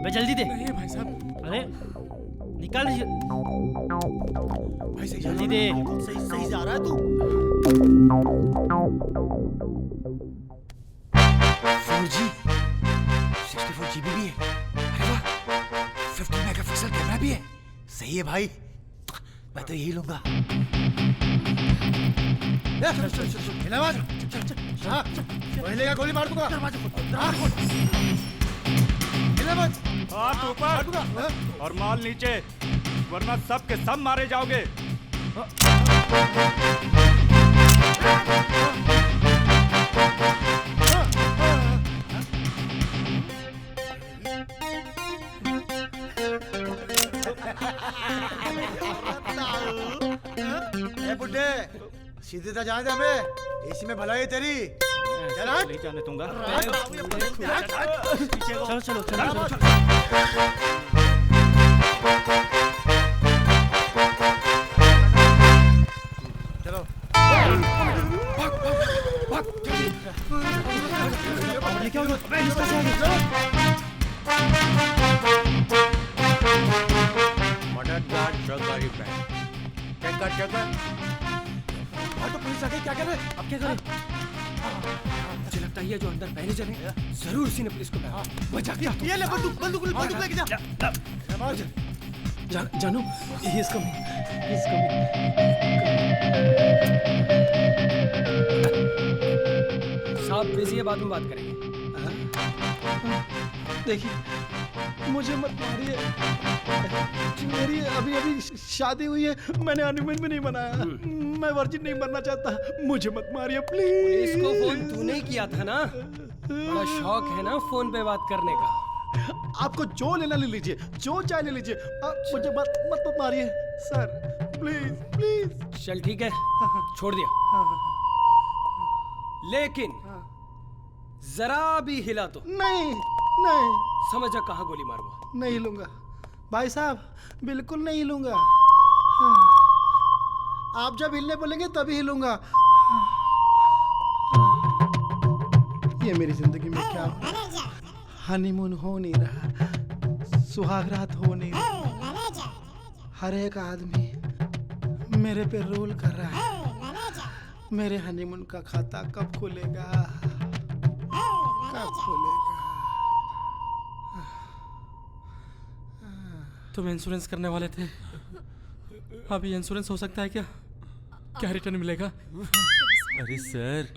बे, जल्दी दे। नहीं भाई साहब। अरे निकाल भाई सही जल्दी दे। सही जा रहा है तू। 4G 64 GB भी है। अरे वाह, 50 मेगापिक्सल कैमरा भी है। सही है भाई, मैं तो यही लूंगा। हाँ, लेगा गोली मार दूंगा। हाथ ऊपर और माल नीचे, वरना सब के सब मारे जाओगे। बुड्ढे, सीधे तो जाने दे हमें, इसी में भलाई है तेरी। नहीं जाने दूंगा। चलो चलो चलो। चलो मदद गार्ड ट्रक गाड़ी बैंक। चेक कर। तो पुलिस आ गई, क्या कर रहे? अब क्या करें? मुझे लगता है ये जो अंदर मैनेजर है, जरूर इसी ने पुलिस को बुलाया। मैं जाके आता हूं। ये ले बंदूक लेके जा। जानू, he is coming. साहब बिजी है, बाद में बात करेंगे। देखिए, मुझे मत मारिए। मेरी अभी शादी हुई है, मैंने हनीमून भी नहीं मनाया। मैं वर्जिन नहीं बनना चाहता, मुझे मत मारिए प्लीज। पुलिस को फोन तूने ही किया था ना? बड़ा शौक है ना फोन पे बात करने का। आपको जो लेना ले लीजिए, जो चाहे ले लीजिए, मुझे मत मारिए सर, प्लीज। चल ठीक है, छोड़ दिया। लेकिन जरा भी हिला तो नहीं समझ जा कहाँ गोली मारूंगा। नहीं लूंगा भाई साहब, बिल्कुल नहीं लूंगा। आप जब हिलने बोलेंगे तभी हिलूंगा। ये मेरी जिंदगी में क्या हो रहा है? हनीमून हो नहीं रहा, सुहागरात हो नहीं रहा। हर एक आदमी मेरे पे रोल कर रहा है। मेरे हनीमून का खाता कब खुलेगा? कब खुलेगा? तुम इंश्योरेंस करने वाले थे, अभी इंश्योरेंस हो सकता है क्या? क्या रिटर्न मिलेगा? अरे सर,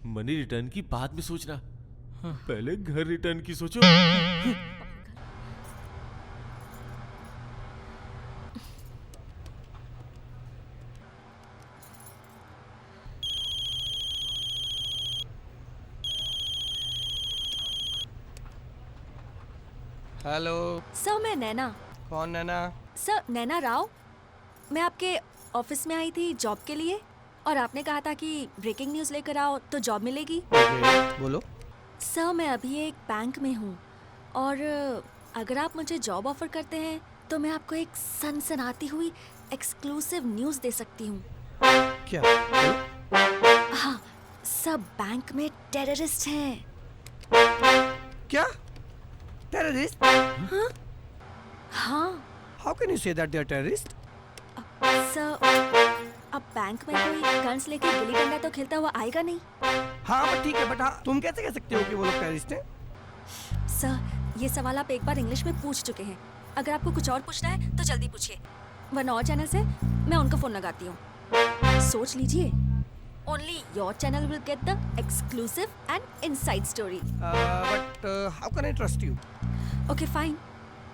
मनी रिटर्न की बाद में सोचना, पहले घर रिटर्न की सोचो। हेलो सर, मैं नैना। कौन नैना? सर, नैना राव। मैं आपके ऑफिस में आई थी जॉब के लिए और आपने कहा था कि ब्रेकिंग न्यूज़ लेकर आओ तो जॉब मिलेगी। बोलो। सर, मैं अभी एक बैंक में हूँ और अगर आप मुझे जॉब ऑफर करते हैं तो मैं आपको एक सनसनाती हुई एक्सक्लूसिव न्यूज़ दे सकती हूँ। क्या? हाँ, सब बैंक में टेररिस्ट हैं। क्या? टेररिस्ट? हाँ? हाँ। How can you say that they are terrorists? Sir, अब बैंक में कोई गन्स लेके गिल्ली डंडा तो खेलता हुआ आएगा नहीं। हाँ बट ठीक है, बट हाँ तुम कैसे कह सकते हो कि वो लोग टेररिस्ट हैं? सर, ये सवाल आप एक बार इंग्लिश में पूछ चुके हैं। अगर आपको कुछ और पूछना है तो जल्दी पूछिए, वरना और चैनल से मैं उनको फोन लगाती हूँ। सोच लीजिए। Only your channel will get the exclusive and inside story. But how can I trust you? Okay, fine.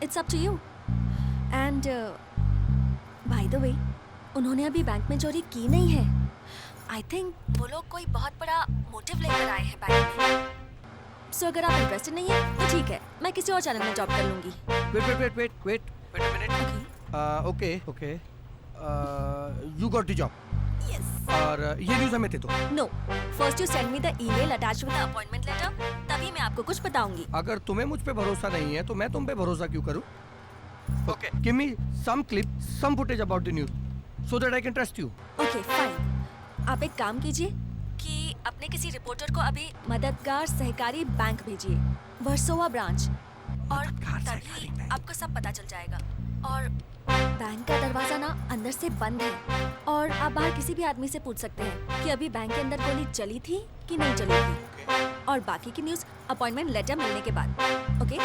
It's up to you. And by the way, उन्होंने अभी बैंक में चोरी की नहीं है। I think वो लोग कोई बहुत बड़ा मोटिव लेकर आए हैं बैंक में। So अगर आप इंटरेस्टेड नहीं है तो ठीक है, मैं किसी और चैनल में जॉब कर लूँगी। Wait a minute. Okay. You got the job. Yes. और ये न्यूज़ हमें दे दो। No. First you send me the email attached with the appointment letter. तभी मैं आपको कुछ बताऊंगी। अगर तुम्हें मुझ पे भरोसा नहीं है तो मैं तुम पे भरोसा क्यों करूं? Okay. Give me some clip, some footage about the news, so that I can trust you. Okay, fine. आप एक काम कीजिए कि अपने किसी रिपोर्टर को अभी मददगार सहकारी बैंक भेजिए, वर्सोवा ब्रांच, और तभी आपको सब पता चल जाएगा। और बैंक का दरवाजा ना अंदर से बंद है और आप बाहर किसी भी आदमी से पूछ सकते हैं कि अभी बैंक के अंदर गोली चली थी कि नहीं चली थी। और बाकी की न्यूज़ अपॉइंटमेंट लेटर मिलने के बाद। ओके?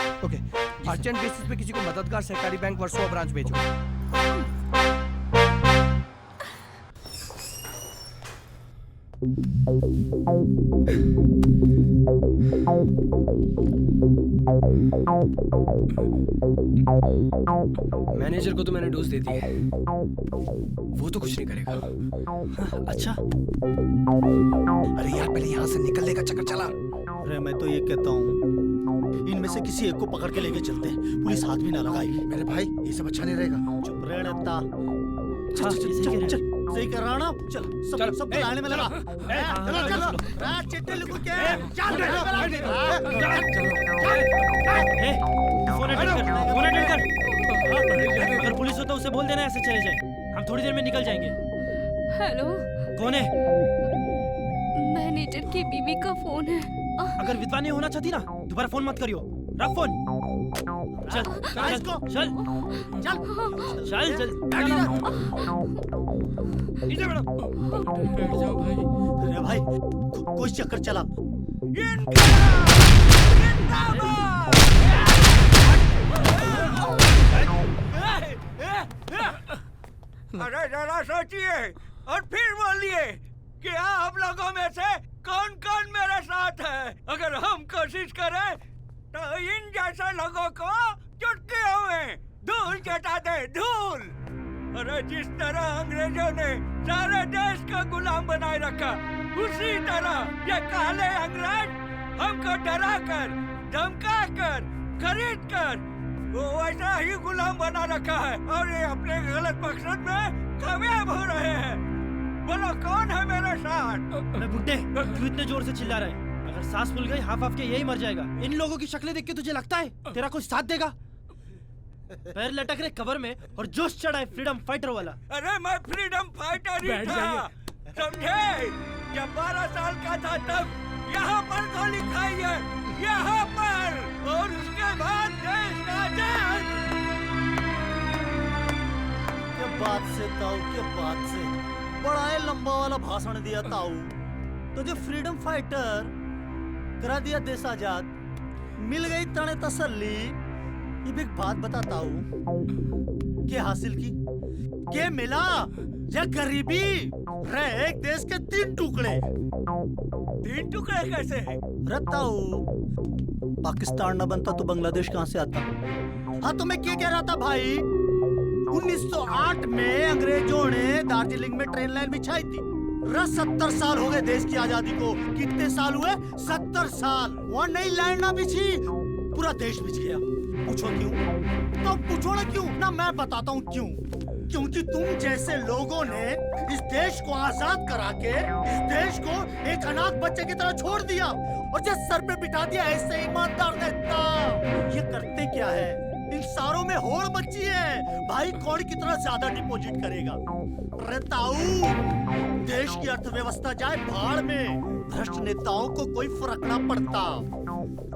अर्जेंट बेसिस पे किसी को मददगार सहकारी बैंक वर्सोवा ब्रांच भेजो। मैनेजर को तो मैंने डोज दे दी है, वो तो कुछ नहीं करेगा। अच्छा, अरे यार पहले यहाँ से निकलने का चक्कर चला। अरे मैं तो ये कहता हूँ इनमें से किसी एक को पकड़ के लेके चलते हैं, पुलिस हाथ भी ना लगाएगी। मेरे भाई ये सब अच्छा नहीं रहेगा। चुप रह रहता। चल सही कर रहा ना। चल सब लाने में लगा। चलो चिट्टे लिखो के चल। अगर पुलिस हो तो उसे बोल देना ऐसे चले जाए, हम थोड़ी देर में निकल जाएंगे। हेलो, कौन है? मैनेजर की बीवी का फोन है। अगर विधवा नहीं होना चाहती ना दोबारा फोन मत करियो, रख फोन। चल चल चल चल चल बैठ जाओ भाई। अरे भाई कोई चक्कर चला। अरे जरा सोचिए और फिर बोलिए कि आप लोगों में से कौन कौन मेरे साथ है। अगर हम कोशिश करें तो इन जैसे लोगों को चुटकियों में धूल चटा दे, धूल। अरे जिस तरह अंग्रेजों ने सारे देश का गुलाम बनाए रखा, उसी तरह ये काले अंग्रेज हमको डरा कर, धमका कर, खरीद कर वो ऐसा ही गुलाम बना रखा है और ये अपने गलत मकसद में कामयाब हो रहे हैं। बोलो कौन है मेरे साथ? अरे बुड्ढे, क्यों इतने जोर से चिल्ला रहे हैं? अगर सांस फूल गई हाफ के यही मर जाएगा। इन लोगों की शक्लें देख के तुझे लगता है तेरा कोई साथ देगा? पैर लटक रहे कवर में और जोश चढ़ा है फ्रीडम फाइटर वाला। अरे मैं फ्रीडम फाइटर ही था, समझे? जब 12 साल का था तब यहाँ पर गोली खाई है, यहाँ पर, और उसके बाद देश आजाद। क्या बात से ताऊ, क्या बात से। बड़ा लंबा वाला भाषण दिया ताऊ, तो जो फ्रीडम फाइटर करा दिया देश आजाद, मिल गई तने तसल्ली। ये भी एक बात बताता हूँ, क्या हासिल की, क्या मिला, या गरीबी रहे एक देश के 3 टुकड़े। 3 टुकड़े कैसे? रहता हूँ, पाकिस्तान न बनता तो बांग्लादेश कहाँ से आता? हाँ तो मैं क्या कह रहा था भाई, 1908 में अंग्रेजों ने दार्जिलिंग में ट्रेन लाइन बिछाई थी। 70 साल हो गए देश की आजादी को। कितने साल हुए? 70 साल। वहाँ नई लाइन ना बिछी, पूरा देश बिछ गया। पूछो क्यों? तो पूछो ना क्यों, ना मैं बताता हूँ क्यों। क्योंकि तुम जैसे लोगों ने इस देश को आजाद करा के इस देश को एक अनाथ बच्चे की तरह छोड़ दिया और जिस सर पे बिठा दिया ऐसे ईमानदार नेता। ये करते क्या है? इन सारों में होड़ मची है भाई, कौन कितना ज्यादा डिपॉजिट करेगा। ताऊ, देश की अर्थव्यवस्था जाए भाड़ में, भ्रष्ट नेताओं को कोई फर्क ना पड़ता।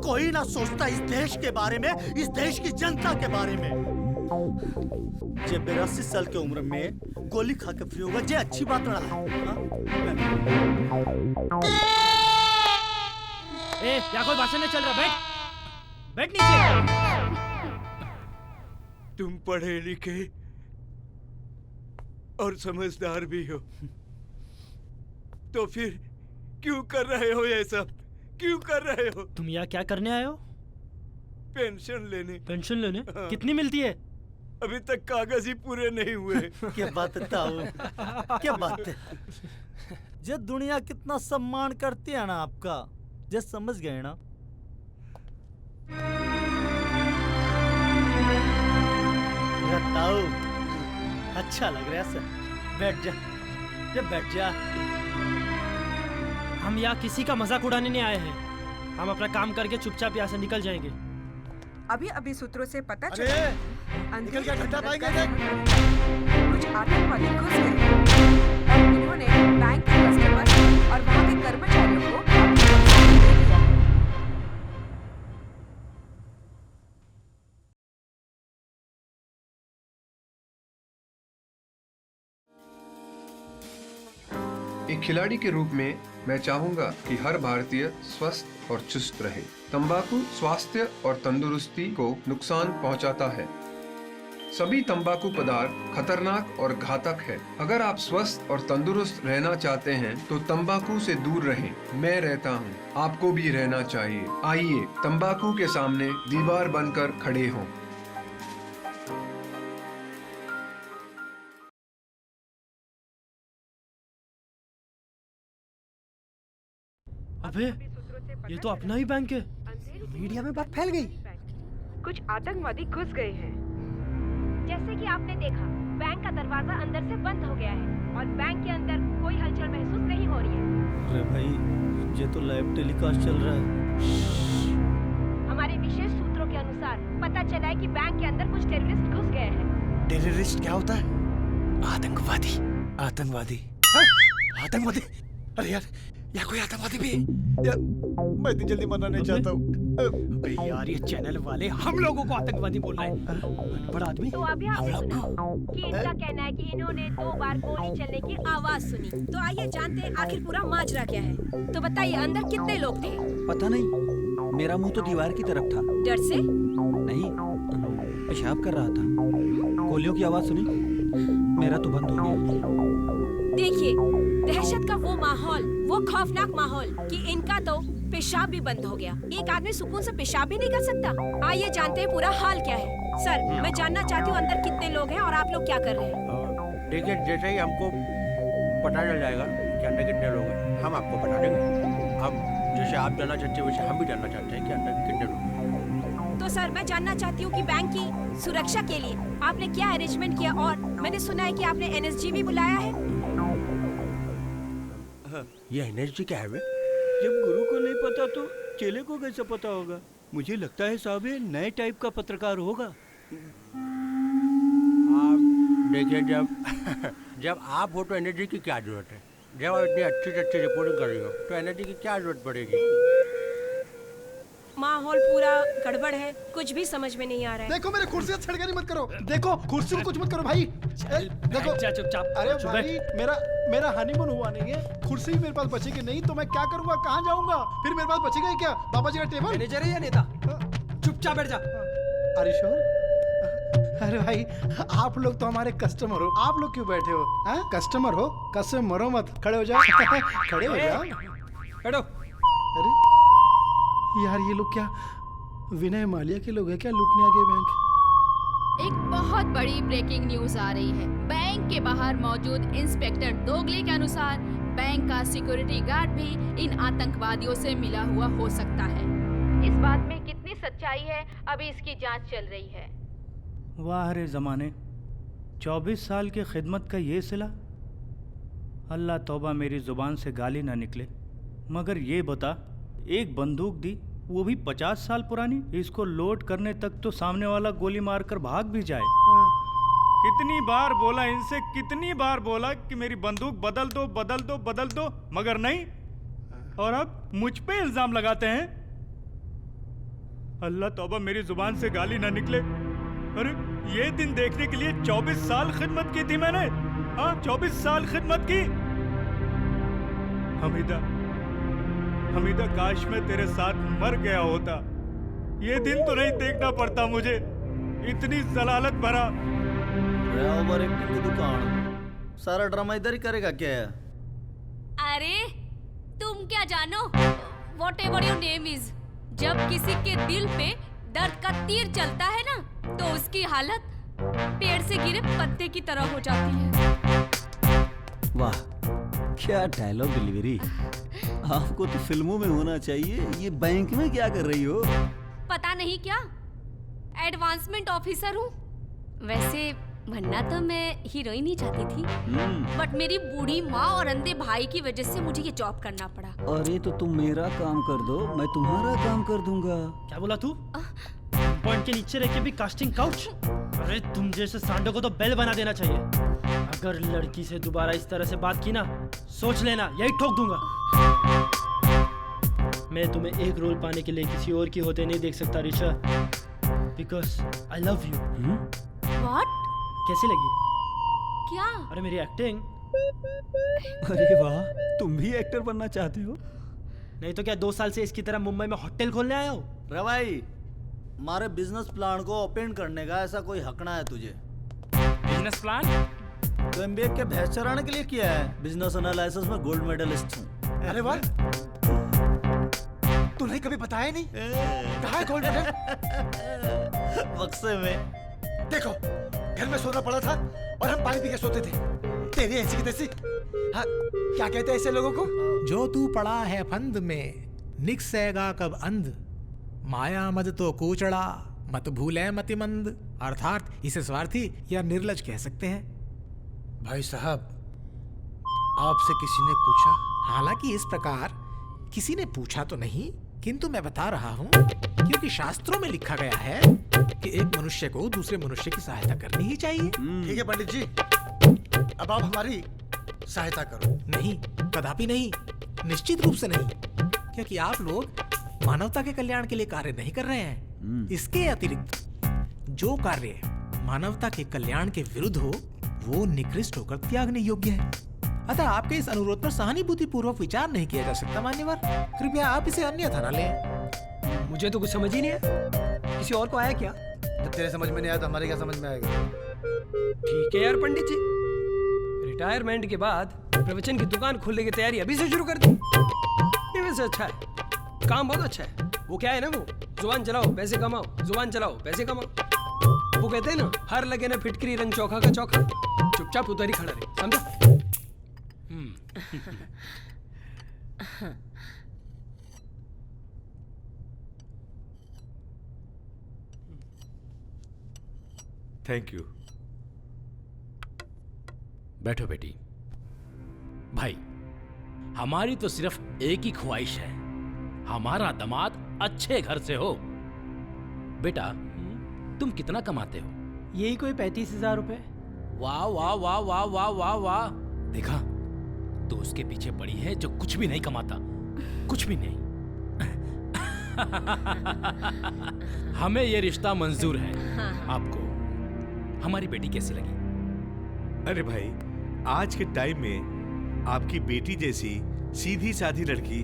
कोई ना सोचता इस देश के बारे में, इस देश की जनता के बारे में। जब 82 साल की उम्र में गोली खा के फ्री होगा, ये अच्छी बात रहा है। यहाँ कोई भाषण नहीं चल रहा, बैठ नीचे। तुम पढ़े लिखे और समझदार भी हो, तो फिर क्यों कर रहे हो ये सब? क्यों कर रहे हो? तुम यहाँ क्या करने आए हो? पेंशन लेने। पेंशन लेने? हाँ। कितनी मिलती है? अभी तक कागज ही पूरे नहीं हुए। क्या बात है ताऊ, क्या बात है। जब दुनिया कितना सम्मान करती है ना आपका, जब समझ गए ना। ताऊ, अच्छा लग रहा है सर, बैठ जा, बैठ जा। हम यहाँ किसी का मजाक उड़ाने नहीं आए हैं, हम अपना काम करके चुपचाप यहाँ से निकल जाएंगे। अभी अभी सूत्रों से पता अरे, चला निकल क्या घंटा पाएंगे? कुछ आतंकवादी घुस गए और उन्होंने बैंक के कस्टमर और वहाँ के कर्मचारियों को दे दिया। एक खिलाड़ी के रूप में मैं चाहूंगा कि हर भारतीय स्वस्थ और चुस्त रहे। तंबाकू स्वास्थ्य और तंदुरुस्ती को नुकसान पहुंचाता है। सभी तंबाकू पदार्थ खतरनाक और घातक है। अगर आप स्वस्थ और तंदुरुस्त रहना चाहते हैं तो तंबाकू से दूर रहें। मैं रहता हूं, आपको भी रहना चाहिए। आइए तंबाकू के सामने दीवार बनकर खड़े हों। अबे, ये तो अपना ही बैंक है। मीडिया में बात फैल गई। कुछ आतंकवादी घुस गए हैं। जैसे कि आपने देखा, बैंक का दरवाजा अंदर से बंद हो गया है और बैंक के अंदर कोई हलचल महसूस नहीं हो रही है। अरे भाई, ये तो लाइव टेलीकास्ट चल रहा है। हमारे विशेष सूत्रों के अनुसार पता चला है कि बैंक के अंदर कुछ टेररिस्ट घुस गए हैं। टेररिस्ट क्या होता है? आतंकवादी। आतंकवादी? आतंकवादी? अरे यार, यहाँ कोई आतंकवादी भी है? मैं इतनी जल्दी मरना नहीं चाहता हूँ। यार, ये चैनल वाले हम लोगों को आतंकवादी बोल रहे हैं। बड़ा आदमी। तो अभी आपने सुना कि इनका कहना है कि इन्होंने 2 बार गोली चलने की आवाज सुनी। तो आइए जानते हैं आखिर पूरा माजरा क्या है। तो बताइए, अंदर कितने लोग थे? पता नहीं, मेरा मुंह तो दीवार की तरफ था। डर से? नहीं, पेशाब कर रहा था। गोलियों की आवाज सुनी, मेरा तो बंद हो गया। देखिए, दहशत का वो माहौल, वो खौफनाक माहौल कि इनका तो पेशाब भी बंद हो गया। एक आदमी सुकून से पेशाब भी नहीं कर सकता। आइए जानते हैं पूरा हाल क्या है। सर, मैं जानना चाहती हूँ अंदर कितने लोग हैं और आप लोग क्या कर रहे हैं। देखिए, जैसे ही हमको पता चल जाएगा कि अंदर कितने लोग हैं, हम आपको बता देंगे। अब जैसे आप जानना चाहते हैं वैसे हम भी जानना चाहते हैं कि अंदर कितने लोग हैं। तो सर, मैं जानना चाहती हूँ कि बैंक की सुरक्षा के लिए आपने क्या अरेंजमेंट किया, और मैंने सुना है कि आपने NSG भी बुलाया है। ये NSG क्या है बे? जब गुरु को नहीं पता तो चेले को कैसे पता होगा? मुझे लगता है साहब ये नए टाइप का पत्रकार होगा। आप देखिए, जब आप हो तो NSG की क्या जरूरत है? जब आप इतनी अच्छी से अच्छी रिपोर्टिंग कर रही हो तो NSG की क्या जरूरत पड़ेगी? माहौल पूरा गड़बड़ है, कुछ भी समझ में नहीं आ रहा है। देखो मेरे कुर्सी से छेड़खानी मत करो, देखो कुर्सी को कुछ मत करो भाई। देखो चुपचाप। अरे भाई मेरा हनीमून हुआ नहीं है, कुर्सी भी मेरे पास बचेगी नहीं तो मैं क्या करूंगा, कहाँ जाऊंगा, फिर मेरे पास बचेगा ही क्या? बाबा जी का टेबल। मैनेजर है या नेता? चुपचाप बैठ जा। अरे श्योर। अरे भाई आप लोग तो हमारे कस्टमर हो, आप लोग क्यों बैठे हो? हाँ कस्टमर हो, कसम मरो मत, खड़े हो जाओ। खड़े हो जाओ, बैठो। अरे यार ये लोग क्या विनय माल्या के लोग हैं क्या, लूटने आ गए बैंक? एक बहुत बड़ी ब्रेकिंग न्यूज आ रही है। बैंक के बाहर मौजूद इंस्पेक्टर दोगले के अनुसार बैंक का सिक्योरिटी गार्ड भी इन आतंकवादियों से मिला हुआ हो सकता है। इस बात में कितनी सच्चाई है, अभी इसकी जांच चल रही है। वाह रे जमाने, 24 साल की खिदमत का ये सिला। अल्लाह तौबा मेरी जुबान से गाली ना निकले। मगर ये बता, एक बंदूक दी, वो भी 50 साल पुरानी, इसको लोड करने तक तो सामने वाला गोली मारकर भाग भी जाए। कितनी बार बोला इनसे, कितनी बार बोला कि मेरी बंदूक बदल दो बदल दो बदल दो, मगर नहीं। और अब मुझ पे इल्जाम लगाते हैं। अल्लाह तौबा मेरी जुबान से गाली ना निकले। अरे ये दिन देखने के लिए 24 साल खिदमत की थी मैंने। हाँ 24 साल खिदमत की। हमीदा काश मैं तेरे साथ मर गया होता, ये दिन तो नहीं देखना पड़ता मुझे। इतनी जलालत भरा। ओवर एक्टिंग की दुकान, सारा ड्रामा इधर ही करेगा क्या? अरे तुम क्या जानो, whatever your name is, जब किसी के दिल पे दर्द का तीर चलता है ना, तो उसकी हालत पेड़ से गिरे पत्ते की तरह हो जाती है। वाह क्या डायलॉग डिलीवरी, आपको तो फिल्मों में होना चाहिए। ये बैंक में क्या कर रही हो? पता नहीं क्या, एडवांसमेंट ऑफिसर हूँ। वैसे बनना तो मैं हीरोइन ही चाहती थी, बट मेरी बूढ़ी माँ और अंधे भाई की वजह से मुझे ये जॉब करना पड़ा। अरे तो तुम मेरा काम कर दो, मैं तुम्हारा काम कर दूंगा। क्या बोला तू? पॉइंट के नीचे रह के भी कास्टिंग काउच? अरे तुम जैसे सांडों को तो बेल बना देना चाहिए। अगर लड़की से दोबारा इस तरह से बात की ना, सोच लेना यही ठोक दूंगा। मैं तुम्हें एक रोल पाने के लिए किसी और की होते नहीं देख सकता Risha, because I love you. What? कैसी लगी? क्या? अरे मेरी एक्टिंग। अरे वाह, तुम भी एक्टर बनना चाहते हो? नहीं तो क्या 2 साल से इसकी तरह मुंबई में होटल खोलने आया हो? रे भाई, हमारे बिजनेस प्लान को ओपन करने का ऐसा कोई हक ना है तुझे। Business plan? तो एमबीए के भैंस चराने के लिए किया है। बिजनेस एनालिसिस में गोल्ड मेडलिस्ट हूँ। अरे वाह, तूने कभी बताया नहीं? कहाँ है गोल्ड मेडल? बक्से में। देखो घर में सोना पड़ा था और हम पानी पी के सोते थे। तेरी ऐसी की तैसी। हाँ, क्या कहते हैं ऐसे लोगों को? जो तू पड़ा है फंद में, निकसेगा कब अंध, माया मद तो कूचड़ा, मत भूले मतिमंद। अर्थात इसे स्वार्थी या निर्लज कह सकते हैं। भाई साहब, आपसे किसी ने पूछा? हालांकि इस प्रकार किसी ने पूछा तो नहीं, किंतु मैं बता रहा हूँ क्योंकि शास्त्रों में लिखा गया है कि एक मनुष्य को दूसरे मनुष्य की सहायता करनी ही चाहिए। ठीक है पंडित जी, अब आप हमारी सहायता करो। नहीं, कदापि नहीं, निश्चित रूप से नहीं, क्योंकि आप लोग मानवता के कल्याण के लिए कार्य नहीं कर रहे हैं। इसके अतिरिक्त जो कार्य मानवता के कल्याण के विरुद्ध हो, वो निकृष्ट होकर त्यागने योग्य है। अतः आपके इस अनुरोध पर सहानुभूति पूर्वक विचार नहीं किया जा सकता मान्यवर। कृपया आप इसे अन्यथा न लें। मुझे तो कुछ समझ ही नहीं है, किसी और को आया क्या? जब तेरे समझ में नहीं आया तो हमारे क्या समझ में आएगा? ठीक है यार पंडित जी, रिटायरमेंट के बाद प्रवचन की दुकान खोलने की तैयारी अभी से शुरू कर दी। ये वैसे अच्छा है, काम बहुत अच्छा है। वो क्या है ना, वो जुबान चलाओ पैसे कमाओ, जुबान चलाओ पैसे कमाओ। वो कहते हैं ना, हर लगे ना फिटकरी रंग चौखा का चौखा। चुपचाप उधर ही खड़ा रहे, समझा? Thank you. बैठो बेटी। भाई, हमारी तो सिर्फ एक ही ख्वाहिश है, हमारा दामाद अच्छे घर से हो। बेटा, तुम कितना कमाते हो? यही कोई 35,000 रुपए। वाह वाह वाह वाह वाह वाह वाह। देखा, तो उसके पीछे पड़ी है जो कुछ भी नहीं कमाता, कुछ भी नहीं। हमें ये रिश्ता मंजूर है। हाँ। आपको हमारी बेटी कैसी लगी? अरे भाई, आज के टाइम में आपकी बेटी जैसी सीधी साधी लड़की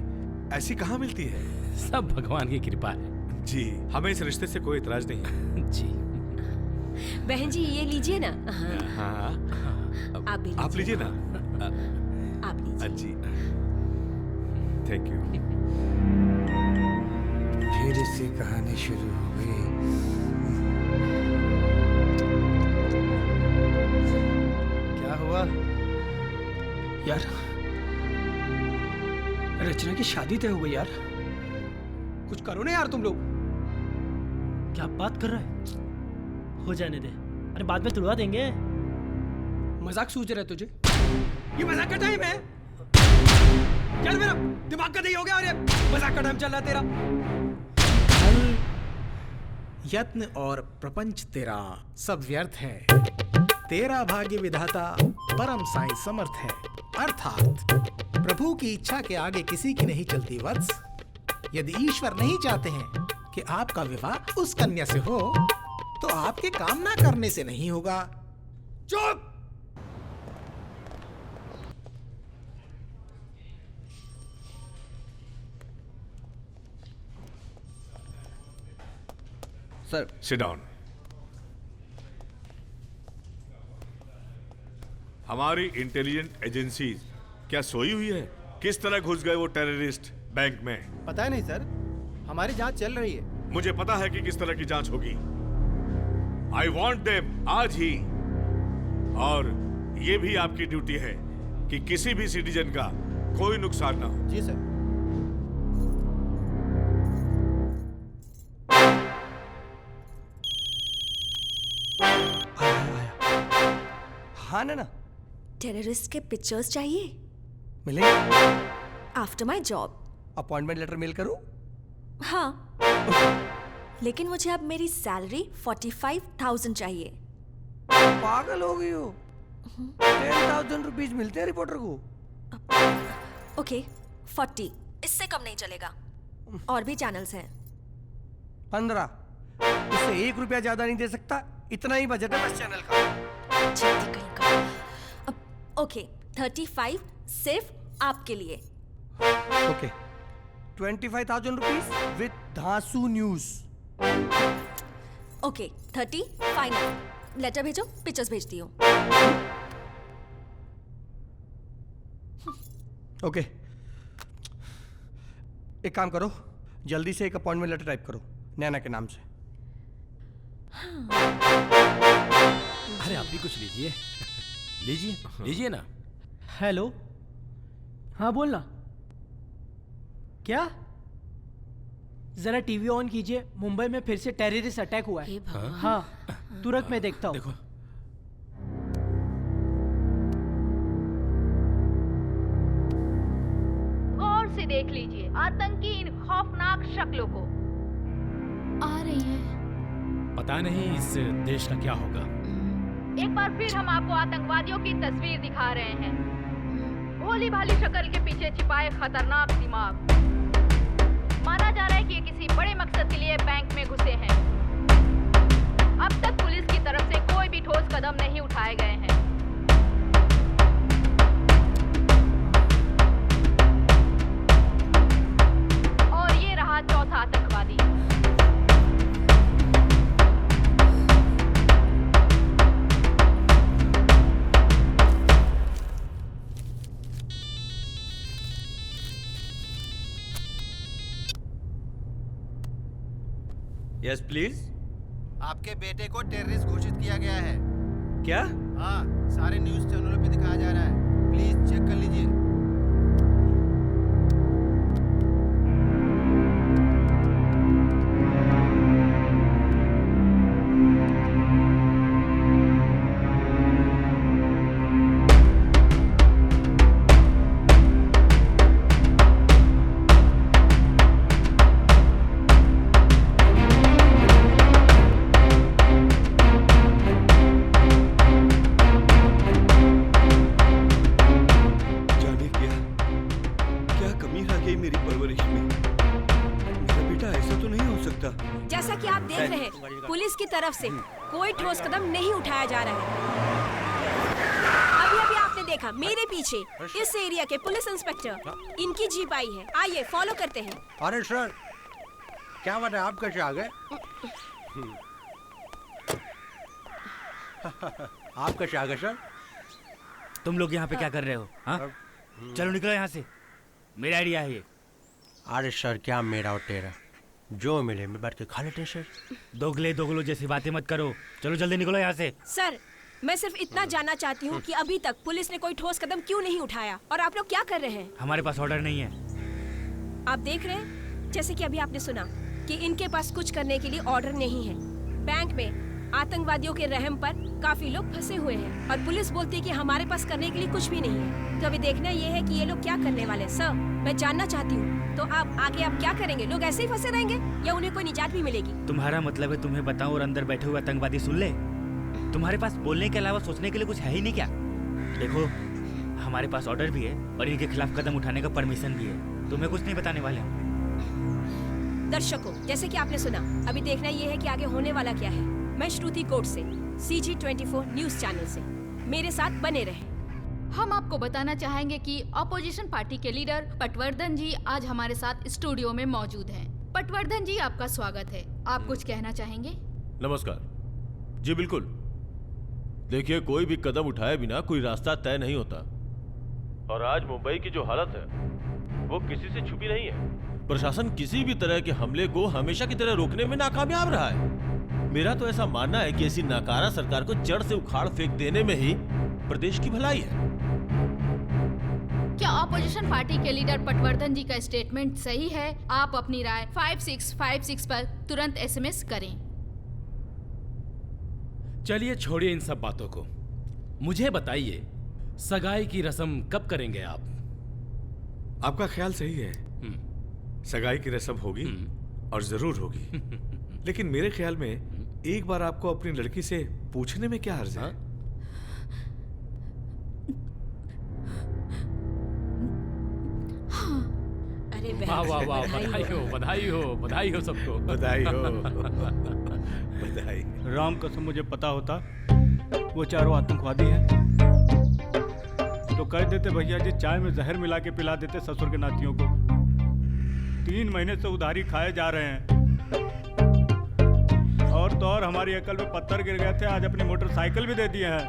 ऐसी कहाँ मिलती है? सब भगवान की कृपा है। जी, हमें इस रिश्ते से कोई इतराज नहीं। जी। बहन जी ये लीजिए ना। हाँ, आप लीजिए ना। आप लीजिए। जी, थैंक यू। फिर से कहानी शुरू हो गई। क्या हुआ यार? रचना की शादी तय हो गई यार। कुछ करो ना यार तुम लोग। क्या बात कर रहा है? हो जाने दे, अरे बाद में तुड़वा देंगे। मजाक सूझ रहा है तुझे? ये मजाक का टाइम है यार। मेरा दिमाग का दही हो गया और ये मजाक का टाइम चल रहा है तेरा। छल, यत्न और प्रपंच तेरा सब व्यर्थ है। तेरा भाग्य विधाता परम साई समर्थ है। अर्थात प्रभु की इच्छा के आगे किसी की नहीं चलती वत्स। यदि ईश्वर नहीं चाहते हैं कि आपका विवाह उस कन्या से हो, तो आपके काम ना करने से नहीं होगा। चुप! Sir, sit down. हमारी इंटेलिजेंस एजेंसीज क्या सोई हुई है? किस तरह घुस गए वो टेररिस्ट बैंक में? पता है नहीं सर, हमारी जांच चल रही है। मुझे पता है कि किस तरह की जांच होगी। आई वॉन्ट देम आज ही। और ये भी आपकी ड्यूटी है कि किसी भी सिटीजन का कोई नुकसान ना हो। जी सर। हाँ ना। टेररिस्ट के पिक्चर्स चाहिए? मिलेंगे। After my job. Appointment letter mail करूं? हाँ। लेकिन मुझे अब मेरी सैलरी 45,000 चाहिए। पागल हो गई हो? 10,000 रुपीज मिलते हैं रिपोर्टर को। ओके, 40। इससे कम नहीं चलेगा। और भी चैनल्स हैं। 15। उससे 1 रुपया ज्यादा नहीं दे सकता। इतना ही बजट है बस चैनल का। ओके, 35 सिर्फ आपके लिए। ओके, 25,000 रुपीज विद धांसू न्यूज। Okay, 30 final. लेटर भेजो, पिक्चर्स भेजती हूँ। ओके, एक काम करो, जल्दी से एक अपॉइंटमेंट लेटर टाइप करो नैना के नाम से। अरे आप भी कुछ लीजिए। लीजिए, लीजिए ना। हेलो, हाँ बोलना। क्या? जरा टीवी ऑन कीजिए। मुंबई में फिर से टेररिस्ट अटैक हुआ है। हाँ, तुरंत मैं देखता हूँ। देखो। गौर से देख लीजिए आतंकी इन खौफनाक शक्लों को। आ रही है। पता नहीं इस देश का क्या होगा। एक बार फिर हम आपको आतंकवादियों की तस्वीर दिखा रहे हैं। भोली भाली शक्ल के पीछे छिपाए खतरनाक दिमाग। माना जा रहा है कि ये किसी बड़े मकसद के लिए बैंक में घुसे हैं। अब तक पुलिस की तरफ से कोई भी ठोस कदम नहीं उठाए गए हैं। और ये रहा चौथा आतंकवादी। Yes please. आपके बेटे को टेररिस्ट घोषित किया गया है। क्या? हाँ, सारे न्यूज चैनलों पे दिखाया जा रहा है। प्लीज चेक कर लीजिए। जैसा कि आप देख रहे हैं, पुलिस की तरफ से कोई ठोस कदम नहीं उठाया जा रहा है। अभी अभी आपने देखा मेरे पीछे इस एरिया के पुलिस इंस्पेक्टर, इनकी जीप आई है। आइए फॉलो करते हैं। अरे सर, क्या बात है, आप कैसे आ गए? आप कैसे आ गए सर? तुम लोग यहाँ पे क्या कर रहे हो? हाँ? चलो निकलो यहाँ से, मेरा आइडिया है ये। अरे सर, क्या मेरा और तेरा, जो मिले में बैठ के खा लेते हैं सर। दोगलो जैसी बातें मत करो, चलो जल्दी निकलो यहाँ से। सर, मैं सिर्फ इतना जानना चाहती हूँ कि अभी तक पुलिस ने कोई ठोस कदम क्यों नहीं उठाया और आप लोग क्या कर रहे हैं? हमारे पास ऑर्डर नहीं है। आप देख रहे हैं, जैसे कि अभी आपने सुना कि इनके पास कुछ करने के लिए ऑर्डर नहीं है। बैंक में आतंकवादियों के रहम पर काफी लोग फंसे हुए हैं और पुलिस बोलती है कि हमारे पास करने के लिए कुछ भी नहीं है। तो अभी देखना ये है कि ये लोग क्या करने वाले हैं। सर, मैं जानना चाहती हूँ, तो आप आगे आप क्या करेंगे? लोग ऐसे ही फंसे रहेंगे या उन्हें कोई निजात भी मिलेगी? तुम्हारा मतलब है तुम्हें बताऊं और अंदर बैठे हुए आतंकवादी सुन ले? तुम्हारे पास बोलने के अलावा सोचने के लिए कुछ है ही नहीं क्या? देखो, हमारे पास ऑर्डर भी है और इनके खिलाफ कदम उठाने का परमिशन भी है। तुम्हें कुछ नहीं बताने वाले। दर्शकों, जैसे कि आपने सुना, अभी देखना ये है कि आगे होने वाला क्या है। मैं श्रुति कोट से, CG24 न्यूज चैनल से, मेरे साथ बने रहे। हम आपको बताना चाहेंगे कि अपोजिशन पार्टी के लीडर पटवर्धन जी आज हमारे साथ स्टूडियो में मौजूद हैं। पटवर्धन जी, आपका स्वागत है। आप कुछ कहना चाहेंगे? नमस्कार जी। बिल्कुल, देखिए, कोई भी कदम उठाए बिना कोई रास्ता तय नहीं होता और आज मुंबई की जो हालत है वो किसी से छुपी नहीं है। प्रशासन किसी भी तरह के हमले को हमेशा की तरह रोकने में नाकामयाब रहा है। मेरा तो ऐसा मानना है कि ऐसी नाकारा सरकार को जड़ से उखाड़ फेंक देने में ही प्रदेश की भलाई है। क्या अपोजिशन पार्टी के लीडर पटवर्धन जी का स्टेटमेंट सही है? आप अपनी राय 5656 पर तुरंत SMS करें। चलिए छोड़िए इन सब बातों को, मुझे बताइए सगाई की रस्म कब करेंगे आप? आपका ख्याल सही है, सगाई की रस्म होगी और जरूर होगी। लेकिन मेरे ख्याल में एक बार आपको अपनी लड़की से पूछने में क्या हर्ज है? अरे वाह वाह वाह, बधाई हो, बधाई हो, बधाई हो सबको, बधाई हो। बधाई। राम कसम मुझे पता होता वो चारों आतंकवादी हैं तो कह देते भैया जी चाय में जहर मिला के पिला देते ससुर के नातियों को। 3 महीने से उधारी खाए जा रहे हैं और तो और हमारी अकल में पत्थर गिर गए थे, आज अपनी मोटरसाइकिल भी दे दिए हैं।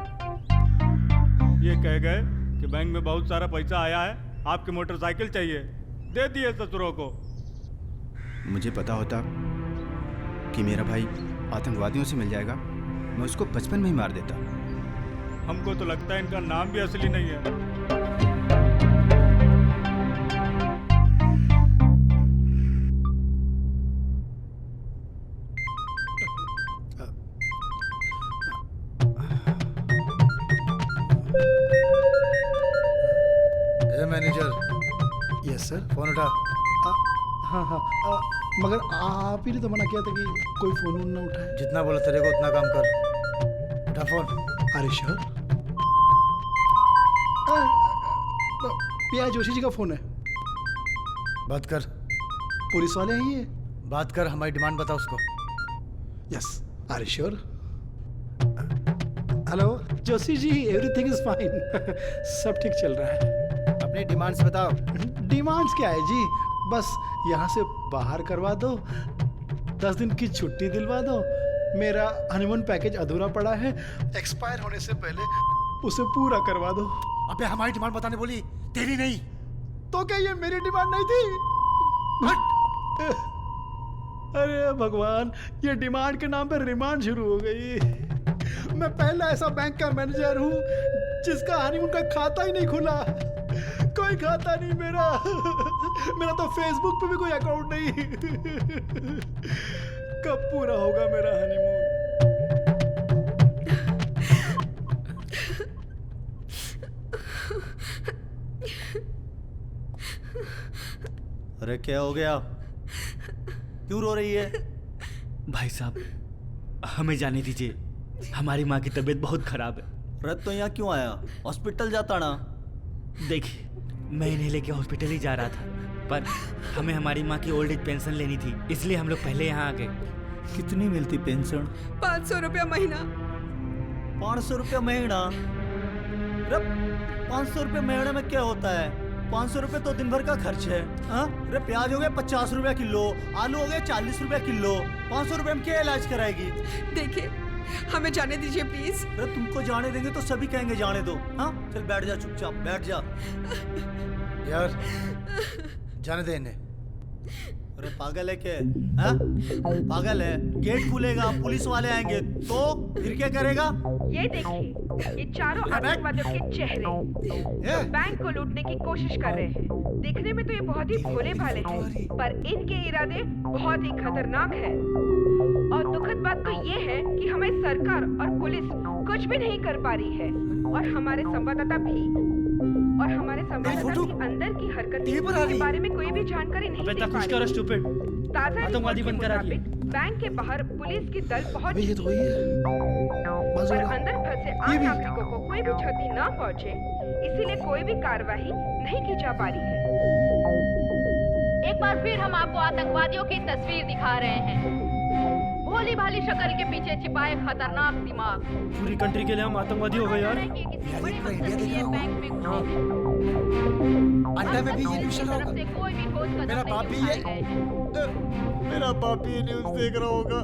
ये कह गए कि बैंक में बहुत सारा पैसा आया है, आपकी मोटरसाइकिल चाहिए, दे दिए ससुरों को। मुझे पता होता कि मेरा भाई आतंकवादियों से मिल जाएगा, मैं उसको बचपन में ही मार देता। हमको तो लगता है इनका नाम भी असली नहीं है। मैनेजर। Yes sir. फोन उठा। हाँ हाँ, मगर आप ही ने तो मना किया था कि कोई फोन ना उठाए। जितना बोला तेरे को उतना काम कर। उठा फोन। अरे श्योर। पिया जोशी जी का फोन है। बात कर। पुलिस वाले हैं ये? बात कर, हमारी डिमांड बता उसको। यस। अरे sure. Hello Joshi ji, everything is fine. सब ठीक चल रहा है। अपनी डिमांड्स बताओ। डिमांड्स क्या है जी, बस यहाँ से बाहर करवा दो, 10 दिन की छुट्टी दिलवा दो, मेरा हनीमून पैकेज अधूरा पड़ा है, एक्सपायर होने से पहले उसे पूरा करवा दो। अबे हमारी डिमांड बताने बोली, तेरी नहीं। तो क्या ये मेरी डिमांड नहीं थी? अरे भगवान, ये डिमांड के नाम पर रिमांड शुरू हो गई। मैं पहला ऐसा बैंक का मैनेजर हूँ जिसका हनीमून का खाता ही नहीं खुला। कोई खाता नहीं मेरा। मेरा तो फेसबुक पे भी कोई अकाउंट नहीं। कब पूरा होगा मेरा हनीमून? अरे क्या हो गया, क्यों रो रही है? भाई साहब, हमें जाने दीजिए, हमारी माँ की तबीयत बहुत खराब है। रत तो यहाँ क्यों आया? हॉस्पिटल जाता ना। देखिए, मैं इन्हें लेके हॉस्पिटल ही जा रहा था, पर हमें हमारी माँ की ओल्ड एज पेंशन लेनी थी, इसलिए हम लोग पहले यहाँ आ गए। कितनी मिलती पेंशन? 500 रुपया महीना। 500 रुपया महीना? 500 रुपये महीने में क्या होता है? 500 रुपये तो दिन भर का खर्च है। हाँ? अरे प्याज हो गए 50 रुपया किलो, आलू हो गए 40 रुपया किलो। 500 रुपये में क्या इलाज कराएगी? देखिए, हमें जाने दीजिए प्लीज। अरे तुमको जाने देंगे तो सभी कहेंगे जाने दो। हाँ चल बैठ जा, चुपचाप बैठ जा। यार जाने दे इन्हें। अरे पागल है क्या? हाँ? पागल है? गेट खुलेगा, पुलिस वाले आएंगे तो फिर क्या करेगा? ये देखिए, ये चारों आतंकवादियों के चेहरे बैंक को लूटने की कोशिश कर रहे हैं। देखने में तो ये बहुत ही भोले भाले हैं, पर इनके इरादे बहुत ही खतरनाक है। और दुखद बात तो ये है कि हमें सरकार और पुलिस कुछ भी नहीं कर पा रही है, और हमारे संवाददाता की अंदर की हरकत के बारे में कोई भी जानकारी नहीं दे पा रही। ताजा आतंकवादी बंद करा दिए। बैंक के बाहर पुलिस की दल पहुंच चुकी है, पर अंदर फंसे आम नागरिकों को कोई भी क्षति न पहुंचे, इसीलिए कोई भी कार्रवाई नहीं की जा पा रही है। एक बार फिर हम आपको आतंकवादियों की तस्वीर दिखा रहे हैं। भोली भाली शक्ल के पीछे छिपाए खतरनाक दिमाग। पूरी कंट्री के लिए हम आतंकवादी हो गए यार। अंडा में भी ये न्यूज़ चल रहा होगा। मेरा बाप भी ये न्यूज़ देख रहा होगा।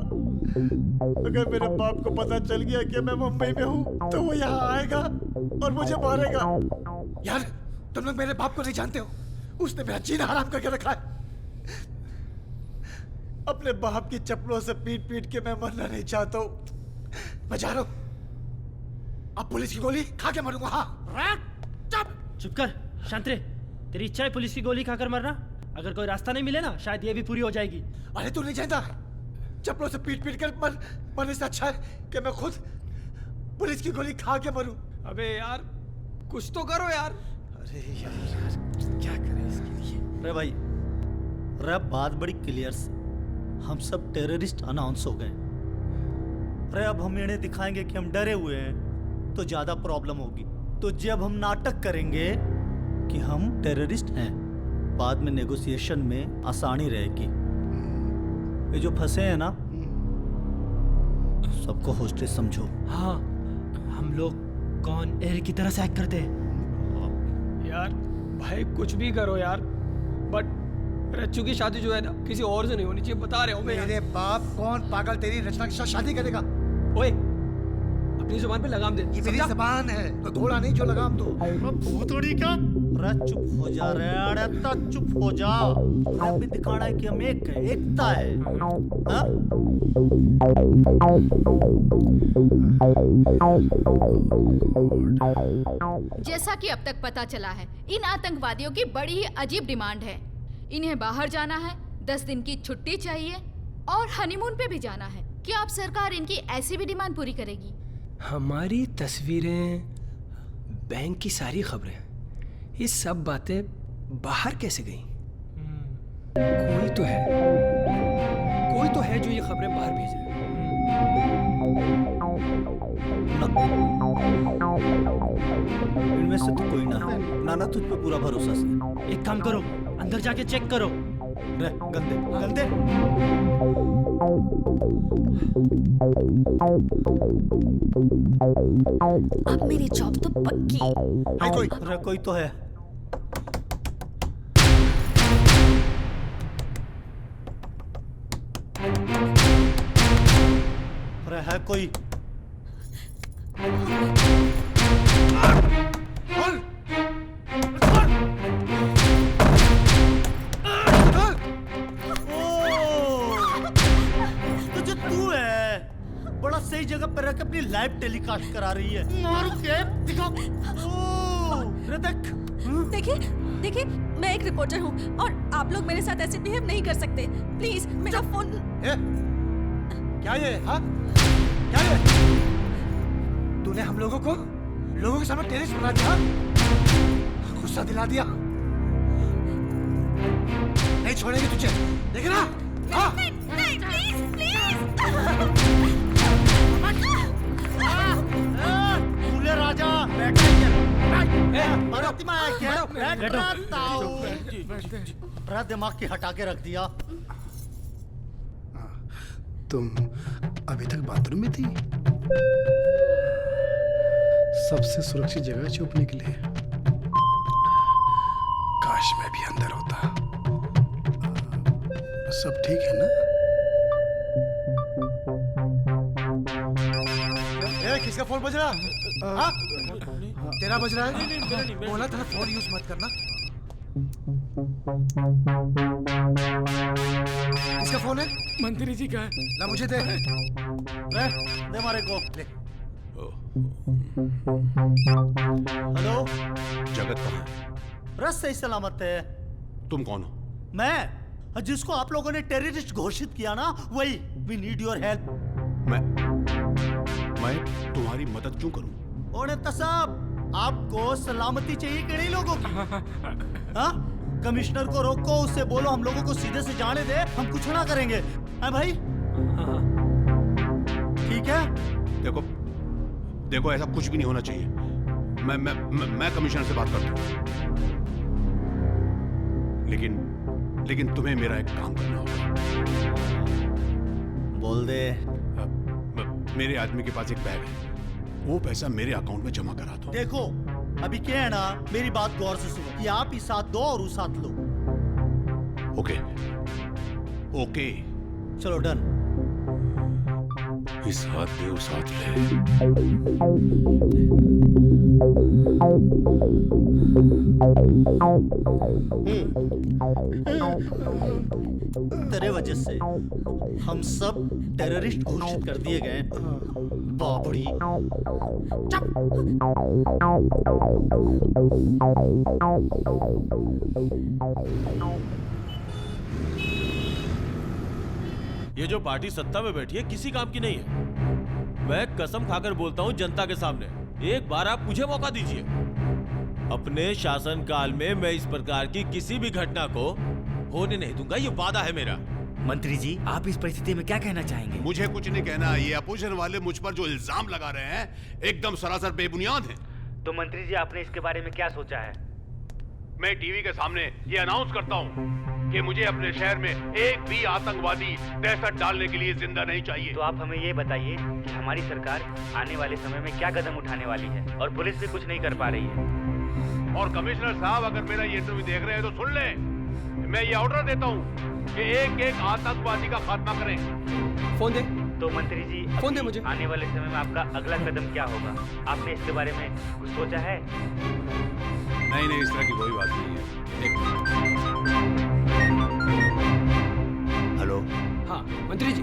अगर मेरे बाप को पता चल गया कि मैं मुंबई में हूँ तो वो यहाँ आएगा और मुझे मारेगा। यार तुम लोग मेरे बाप को नहीं जानते हो, उसने मेरा जीना हराम करके रखा है। अपने बाप की चप्पलों से पीट पीट के मैं मरना नहीं चाहता हूँ। मैं जा रहा हूँ, अब पुलिस की गोली खा के मरूंगा। हाँ चुप कर, शांत रह। तेरी इच्छा है पुलिस की गोली खाकर मरना? अगर कोई रास्ता नहीं मिले ना, शायद ये भी पूरी हो जाएगी। अरे तू नहीं जानता, चप्पलों से पीट पीट कर मरने से अच्छा है कि मैं खुद पुलिस की गोली खा के मरूं। अबे यार कुछ तो करो यार। अरे यार क्या करें इसके लिए? अरे भाई, अरे बात बड़ी क्लियर से, हम सब टेररिस्ट अनाउंस हो गए। अरे अब हम इन्हें दिखाएंगे कि हम डरे हुए हैं तो ज्यादा प्रॉब्लम होगी। तो जब हम नाटक करेंगे कि हम टेररिस्ट हैं, बाद में नेगोशिएशन में आसानी रहेगी। ये जो फंसे हैं ना, सबको होस्टेज समझो। हाँ, हम लोग कौन एयर की तरह से एक्ट करते हैं। यार भाई कुछ भी करो यार, बट रच्चू की शादी जो है ना किसी और से नहीं होनी चाहिए, बता रहे हो। मेरे बाप कौन पागल तेरी रचना के साथ शादी करेगा? ओए अपनी जुबान पे लगाम दे। ये मेरी जुबान है तो घोड़ा नहीं जो लगाम दो। भूतड़ी क्या? अरे चुप हो जा रे, अरे चुप हो जा। अभी दिखाना है कि हम एक है, एकता है। जैसा कि अब तक पता चला है, इन आतंकवादियों की बड़ी ही अजीब डिमांड है। इन्हें बाहर जाना है, 10 दिन की छुट्टी चाहिए और हनीमून पे भी जाना है। क्या अब सरकार इनकी ऐसी भी डिमांड पूरी करेगी? हमारी तस्वीरें, बैंक की सारी खबरें, ये सब बातें बाहर कैसे गई? कोई तो है जो ये खबरें बाहर भेज रहे हैं। इनमें से तो कोई ना है। नाना तुझ पे पूरा भरोसा से। एक काम करो, अंदर जाके चेक करो। गंदे अब मेरी जॉब तो पक्की। कोई तो है। अरे है कोई? बड़ा सही जगह पर रख अपनी लाइव टेलीकास्ट करा रही है। मारो के दिखाओ। देखिए मैं एक रिपोर्टर हूँ और आप लोग मेरे साथ ऐसे बिहेव नहीं कर सकते। प्लीज मेरा फोन। क्या ये? हाँ क्या ये? तूने हम लोगों के सामने टेररिस्ट बना दिया, गुस्सा दिला दिया। नहीं छोड़ेंगे तुझे, देख ना? नहीं प्लीज राजा बैठा बड़ा दिमाग की हटा के रख दिया। तुम अभी तक बाथरूम में थी? सबसे सुरक्षित जगह छुपने के लिए। काश मैं भी अंदर होता। सब ठीक है ना? किसका फोन बज रहा? हाँ? तेरा बज रहा है? बोला था फोन यूज मत करना। किसका फोन है? मंत्री जी का है। ला मुझे दे। दे मारे को। ले। हेलो। जगत कहाँ है? रस सही सलामत है। तुम कौन हो? मैं जिसको आप लोगों ने टेररिस्ट घोषित किया ना, वही। We need your help. मैं तुम्हारी मदद क्यों करूं? ओने तसाब, आपको सलामती चाहिए कि नहीं लोगों की? हाँ? कमिश्नर को रोको, उससे बोलो हम लोगों को सीधे से जाने दे, हम कुछ ना करेंगे। है भाई? ठीक है? देखो ऐसा कुछ भी नहीं होना चाहिए। मैं कमिश्नर से बात करता हूँ। लेकिन तुम्हें मेरा एक काम करना होगा। बोल दे। मेरे आदमी के पास एक बैग है, वो पैसा मेरे अकाउंट में जमा करा दो। देखो अभी क्या है ना, मेरी बात गौर से सुनो कि आप ही साथ दो और वो साथ लो। ओके चलो डन। इस हाथ दे उस हाथ तेरे वजह से हम सब टेररिस्ट घोषित कर दिए गए। बाबड़ी ये जो पार्टी सत्ता में बैठी है किसी काम की नहीं है। मैं कसम खाकर बोलता हूं जनता के सामने, एक बार आप मुझे मौका दीजिए। अपने शासन काल में मैं इस प्रकार की किसी भी घटना को होने नहीं दूंगा, ये वादा है मेरा। मंत्री जी, आप इस परिस्थिति में क्या कहना चाहेंगे? मुझे कुछ नहीं कहना। ये अपोजिशन वाले मुझ पर जो इल्जाम लगा रहे हैं एकदम सरासर बेबुनियाद हैं। तो मंत्री जी, आपने इसके बारे में क्या सोचा है? मैं टीवी के सामने ये अनाउंस करता हूँ कि मुझे अपने शहर में एक भी आतंकवादी दहशत डालने के लिए जिंदा नहीं चाहिए। तो आप हमें ये बताइए कि हमारी सरकार आने वाले समय में क्या कदम उठाने वाली है, और पुलिस भी कुछ नहीं कर पा रही है। और कमिश्नर साहब, अगर मेरा ये इंटरव्यू देख रहे हैं तो सुन लें, मैं ये ऑर्डर देता हूँ कि एक एक आतंकवादी का खात्मा करें। फोन दे। तो मंत्री जी, फोन दे मुझे। आने वाले समय में आपका अगला कदम क्या होगा? आपने इसके बारे में कुछ सोचा है? नहीं, इस तरह की कोई बात नहीं है। हेलो। हाँ मंत्री जी,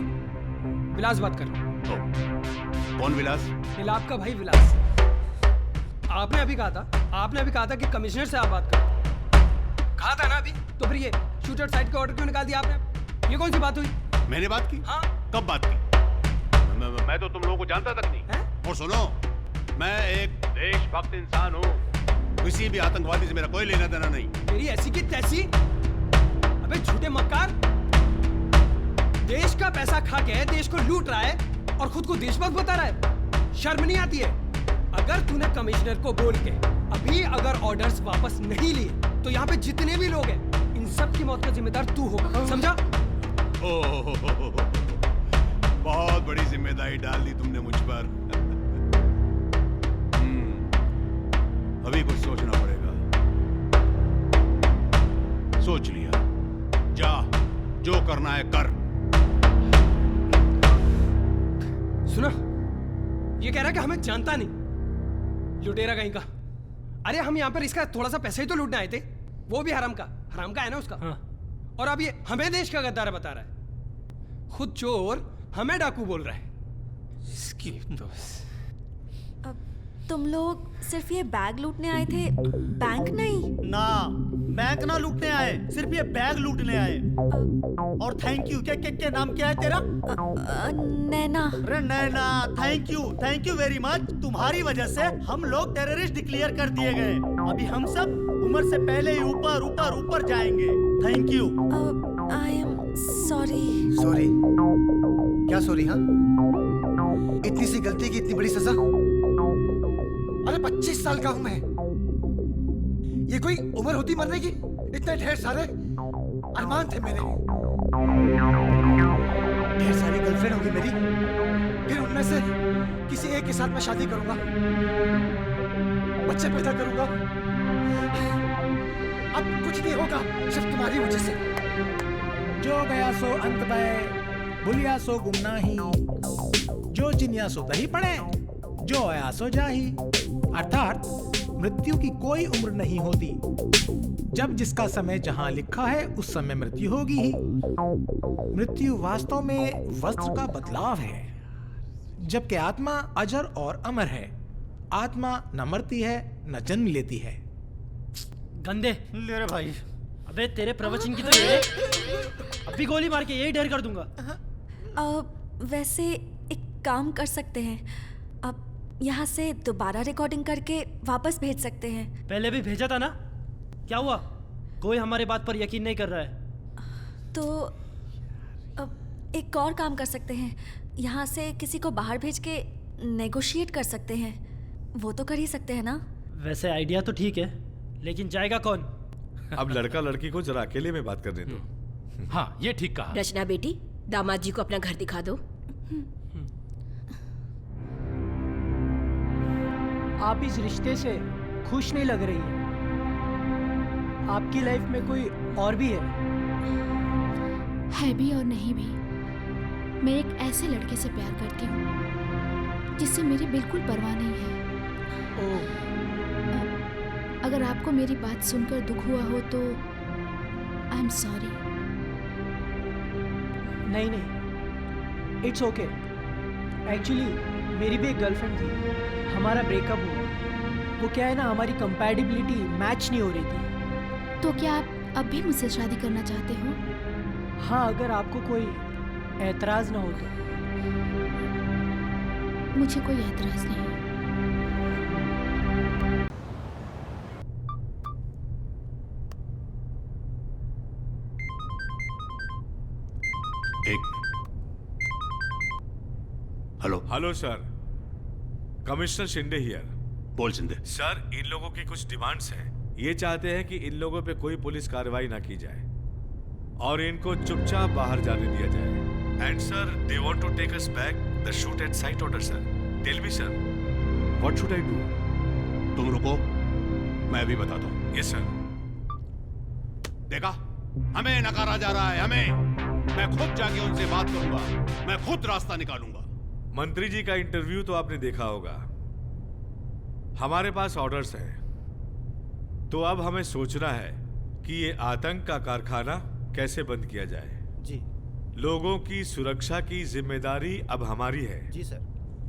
विलास बात कर रहा हूँ। कौन विलास? नीलाभ का भाई विलास। आपने अभी कहा था कि कमिश्नर से आप बात करो। कहा था ना अभी, तो फिर ये शूटर साइड का ऑर्डर क्यों निकाल दिया आपने? ये कौन सी बात हुई? मैंने बात की? हाँ। कब बात की? मैं तो तुम लोगों को जानता तक नहीं है? और सुनो, मैं एक देशभक्त इंसान हूँ, किसी भी आतंकवादी से मेरा कोई लेना देना नहीं। मेरी ऐसी की तैसी? अबे झूठे मक्कार, देश का पैसा खा के देश को लूट रहा है और खुद को देशभक्त बता रहा है। शर्म नहीं आती है? अगर तूने कमिश्नर को बोल के अभी अगर ऑर्डर्स वापस नहीं लिए तो यहाँ पे जितने भी लोग हैं इन सब की मौत का जिम्मेदार तू होगा, समझा? बहुत बड़ी जिम्मेदारी डाल दी तुमने मुझ पर। अभी कुछ सोचना पड़ेगा। सोच लिया, जा जो करना है कर। सुनो, ये कह रहा है कि हमें जानता नहीं, लुटेरा कहीं का। अरे हम यहाँ पर इसका थोड़ा सा पैसा ही तो लूटने आए थे, वो भी हराम का है ना उसका। हाँ। और अब ये हमें देश का गद्दार बता रहा है, खुद चोर हमें डाकू बोल रहा है। इसकी तो तुम लोग सिर्फ ये बैग लूटने आए थे, बैंक नहीं? ना, बैंक ना लूटने आए, सिर्फ ये बैग लूटने आए। और थैंक यू। क्या नाम क्या है तेरा? नैना। अरे नैना, थैंक यू वेरी मच। तुम्हारी वजह से हम लोग टेररिस्ट डिक्लेयर कर दिए गए। अभी हम सब उम्र से पहले ही ऊपर जाएंगे। Thank you. I am sorry. Sorry? क्या सॉरी? हाँ, इतनी सी गलती की इतनी बड़ी सजा? अरे 25 साल का हूं मैं, ये कोई उम्र होती मरने की? इतने ढेर सारे अरमान थे मेरे, ढेर सारी गर्लफ्रेंड होगी मेरी, फिर उनमें से किसी एक के साथ मैं शादी करूंगा, बच्चे पैदा करूंगा। अब कुछ नहीं होगा सिर्फ तुम्हारी वजह से। जो गया सो अंत में, भूलिया सो गुमनाही, जो जिनिया सो दही पड़े, जो आया सो जाही। अर्थात मृत्यु की कोई उम्र नहीं होती। जब जिसका समय जहां लिखा है उस समय मृत्यु होगी ही। मृत्यु वास्तव में वस्त्र का बदलाव है, जबकि आत्मा अजर और अमर है। आत्मा न मरती है न जन्म लेती है। गंदे ले रे भाई। अबे तेरे प्रवचन की तो ये अभी गोली मार के यही ढेर कर दूंगा। वैसे एक काम कर सकते हैं, अब यहाँ से दोबारा रिकॉर्डिंग करके वापस भेज सकते हैं। पहले भी भेजा था ना, क्या हुआ? कोई हमारे बात पर यकीन नहीं कर रहा है। तो अब एक और काम कर सकते हैं, यहाँ से किसी को बाहर भेज के नेगोशिएट कर सकते हैं। वो तो कर ही सकते हैं ना? वैसे आइडिया तो ठीक है, लेकिन जाएगा कौन? अब लड़का लड़की को जरा अकेले में बात करने दो। हाँ, ये ठीक कहा। रचना बेटी, दामाद जी को अपना घर दिखा दो। आप इस रिश्ते से खुश नहीं लग रही है। आपकी लाइफ में कोई और भी है भी और नहीं भी। मैं एक ऐसे लड़के से प्यार करती हूँ जिससे मेरी बिल्कुल परवाह नहीं है। अगर आपको मेरी बात सुनकर दुख हुआ हो तो आई एम सॉरी। नहीं नहीं, इट्स ओके। एक्चुअली मेरी भी एक गर्लफ्रेंड थी, हमारा ब्रेकअप हुआ। वो क्या है ना, हमारी कंपैटिबिलिटी मैच नहीं हो रही थी। तो क्या आप अब भी मुझसे शादी करना चाहते हो? हाँ, अगर आपको कोई ऐतराज ना हो तो। मुझे कोई ऐतराज नहीं। एक hello sir, commissioner Shinde here. बोल शिंदे। सर, इन लोगों की कुछ डिमांड्स हैं। ये चाहते हैं कि इन लोगों पे कोई पुलिस कार्रवाई ना की जाए और इनको चुपचाप बाहर जाने दिया जाए। And sir, they want to take us back the shoot at sight order. Sir, tell me sir, what should I do? तुम रुको, मैं अभी बताता हूँ। Yes sir. देखा, हमें नकारा जा रहा है, हमें। मैं खुद जाके उनसे बात करूंगा, मैं खुद रास्ता निकालूंगा। मंत्री जी का इंटरव्यू तो आपने देखा होगा। हमारे पास ऑर्डर्स हैं, तो अब हमें सोचना है कि ये आतंक का कारखाना कैसे बंद किया जाए। जी। लोगों की सुरक्षा की जिम्मेदारी अब हमारी है। जी सर।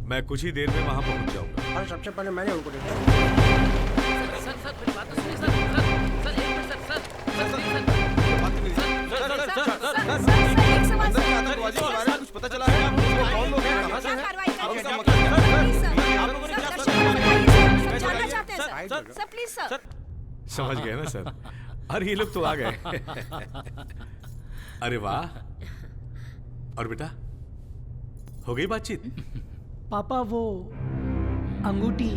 मैं कुछ ही देर में वहां पहुंच जाऊंगा। और सबसे पहले मैंने उनको देखा। कुछ पता चला है? कौन लोग हैं, कहां से हैं? Sir please sir. समझ गए ना सर? अरे ये लोग तो आ गए। अरे वाह। और बेटा, हो गई बातचीत? पापा वो अंगूठी।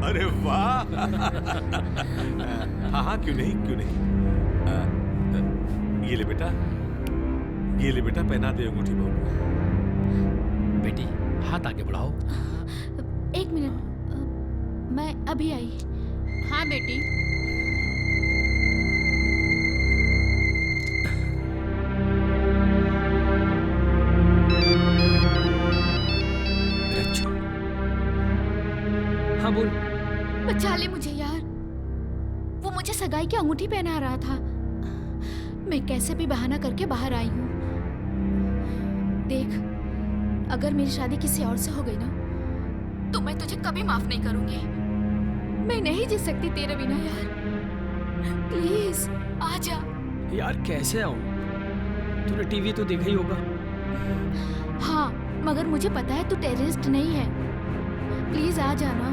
अरे वाह। हाँ हाँ, क्यों नहीं क्यों नहीं। ये ले बेटा, ये ले बेटा, पहना दे अंगूठी बहू को। बेटी, हाथ आगे बढ़ाओ। एक मिनट, मैं अभी आई। हाँ बेटी। हाँ बोल। बचा ले मुझे यार, वो मुझे सगाई की अंगूठी पहना रहा था। मैं कैसे भी बहाना करके बाहर आई हूँ। देख, अगर मेरी शादी किसी और से हो गई ना, तो मैं तुझे कभी माफ नहीं करूंगी। मैं नहीं जी सकती तेरे बिना यार। प्लीज आ जा। यार कैसे आऊं? तूने टीवी तो देखा ही होगा। हाँ, मगर मुझे पता है तू टेररिस्ट नहीं है। प्लीज आ जाना।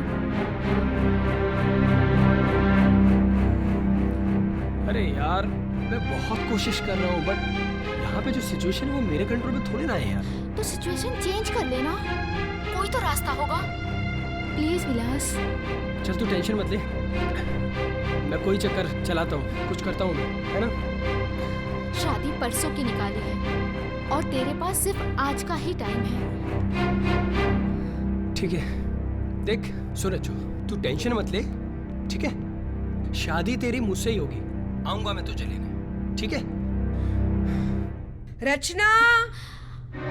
अरे यार, मैं बहुत कोशिश कर रहा हूँ, बट यहाँ पे जो सिचुएशन है वो मेरे कंट्रोल में थोड़ी ना है यार। तो सिचुएशन चेंज कर लेना, कोई तो रास्ता होगा। प्लीज विलास। चल तू टेंशन मत ले, मैं कोई चक्कर चलाता हूँ, कुछ करता हूँ मैं, है ना? शादी परसों की निकाली है और तेरे पास सिर्फ आज का ही टाइम है। ठीक है, देख सूरज, तू टेंशन मत ले, ठीक है? शादी तेरी मुझसे ही होगी, आऊंगा मैं तुझे लेने, ठीक है? रचना।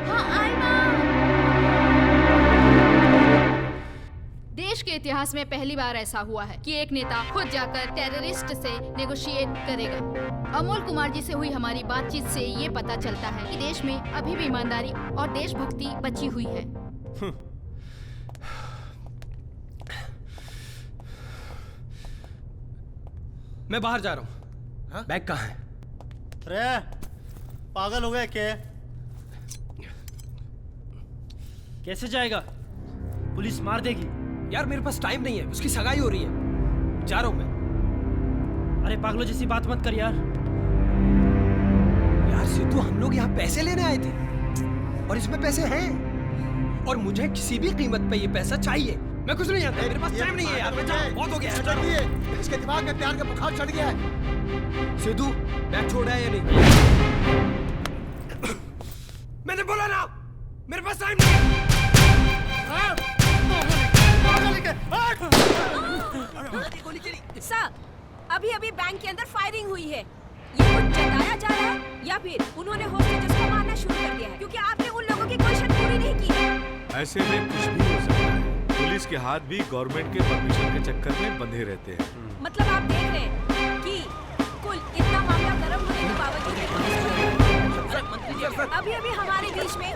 हाँ आई माँ। देश के इतिहास में पहली बार ऐसा हुआ है कि एक नेता खुद जाकर टेररिस्ट से नेगोशिएट करेगा। अमोल कुमार जी से हुई हमारी बातचीत से ये पता चलता है कि देश में अभी भी ईमानदारी और देशभक्ति बची हुई है। मैं बाहर जा रहा हूँ। बैग कहाँ है? रे पागल हो गए क्या? कैसे जाएगा? पुलिस मार देगी। यार मेरे पास टाइम नहीं है, उसकी सगाई हो रही है, जा रहा हूँ मैं। अरे पागलों जैसी बात मत कर यार। यार सिद्धू, हम लोग यहाँ पैसे लेने आए थे और इसमें पैसे हैं और मुझे किसी भी कीमत पे ये पैसा चाहिए। मैं कुछ नहीं जानता, मेरे पास टाइम नहीं है यार, मैं जाऊँ, बहुत हो गया है। इसके दिमाग में प्यार का बुखार चढ़ गया है। सिद्धू बैग छोड़ा है या नहीं? मैंने बोला ना, मेरे पास टाइम नहीं है। सर, अभी अभी बैंक के अंदर फायरिंग हुई है। ये कुछ जताया जा रहा है या फिर उन्होंने होस्टेजेस को मारना शुरू कर दिया है, क्योंकि आपने उन लोगों की कोई शर्त पूरी नहीं की। ऐसे में कुछ भी हो सकता है। पुलिस के हाथ भी गवर्नमेंट के परमिशन के चक्कर में बंधे रहते हैं। मतलब आप देख रहे हैं कि कुल इतना मामला गर्म होने के बावजूद अभी अभी हमारे बीच में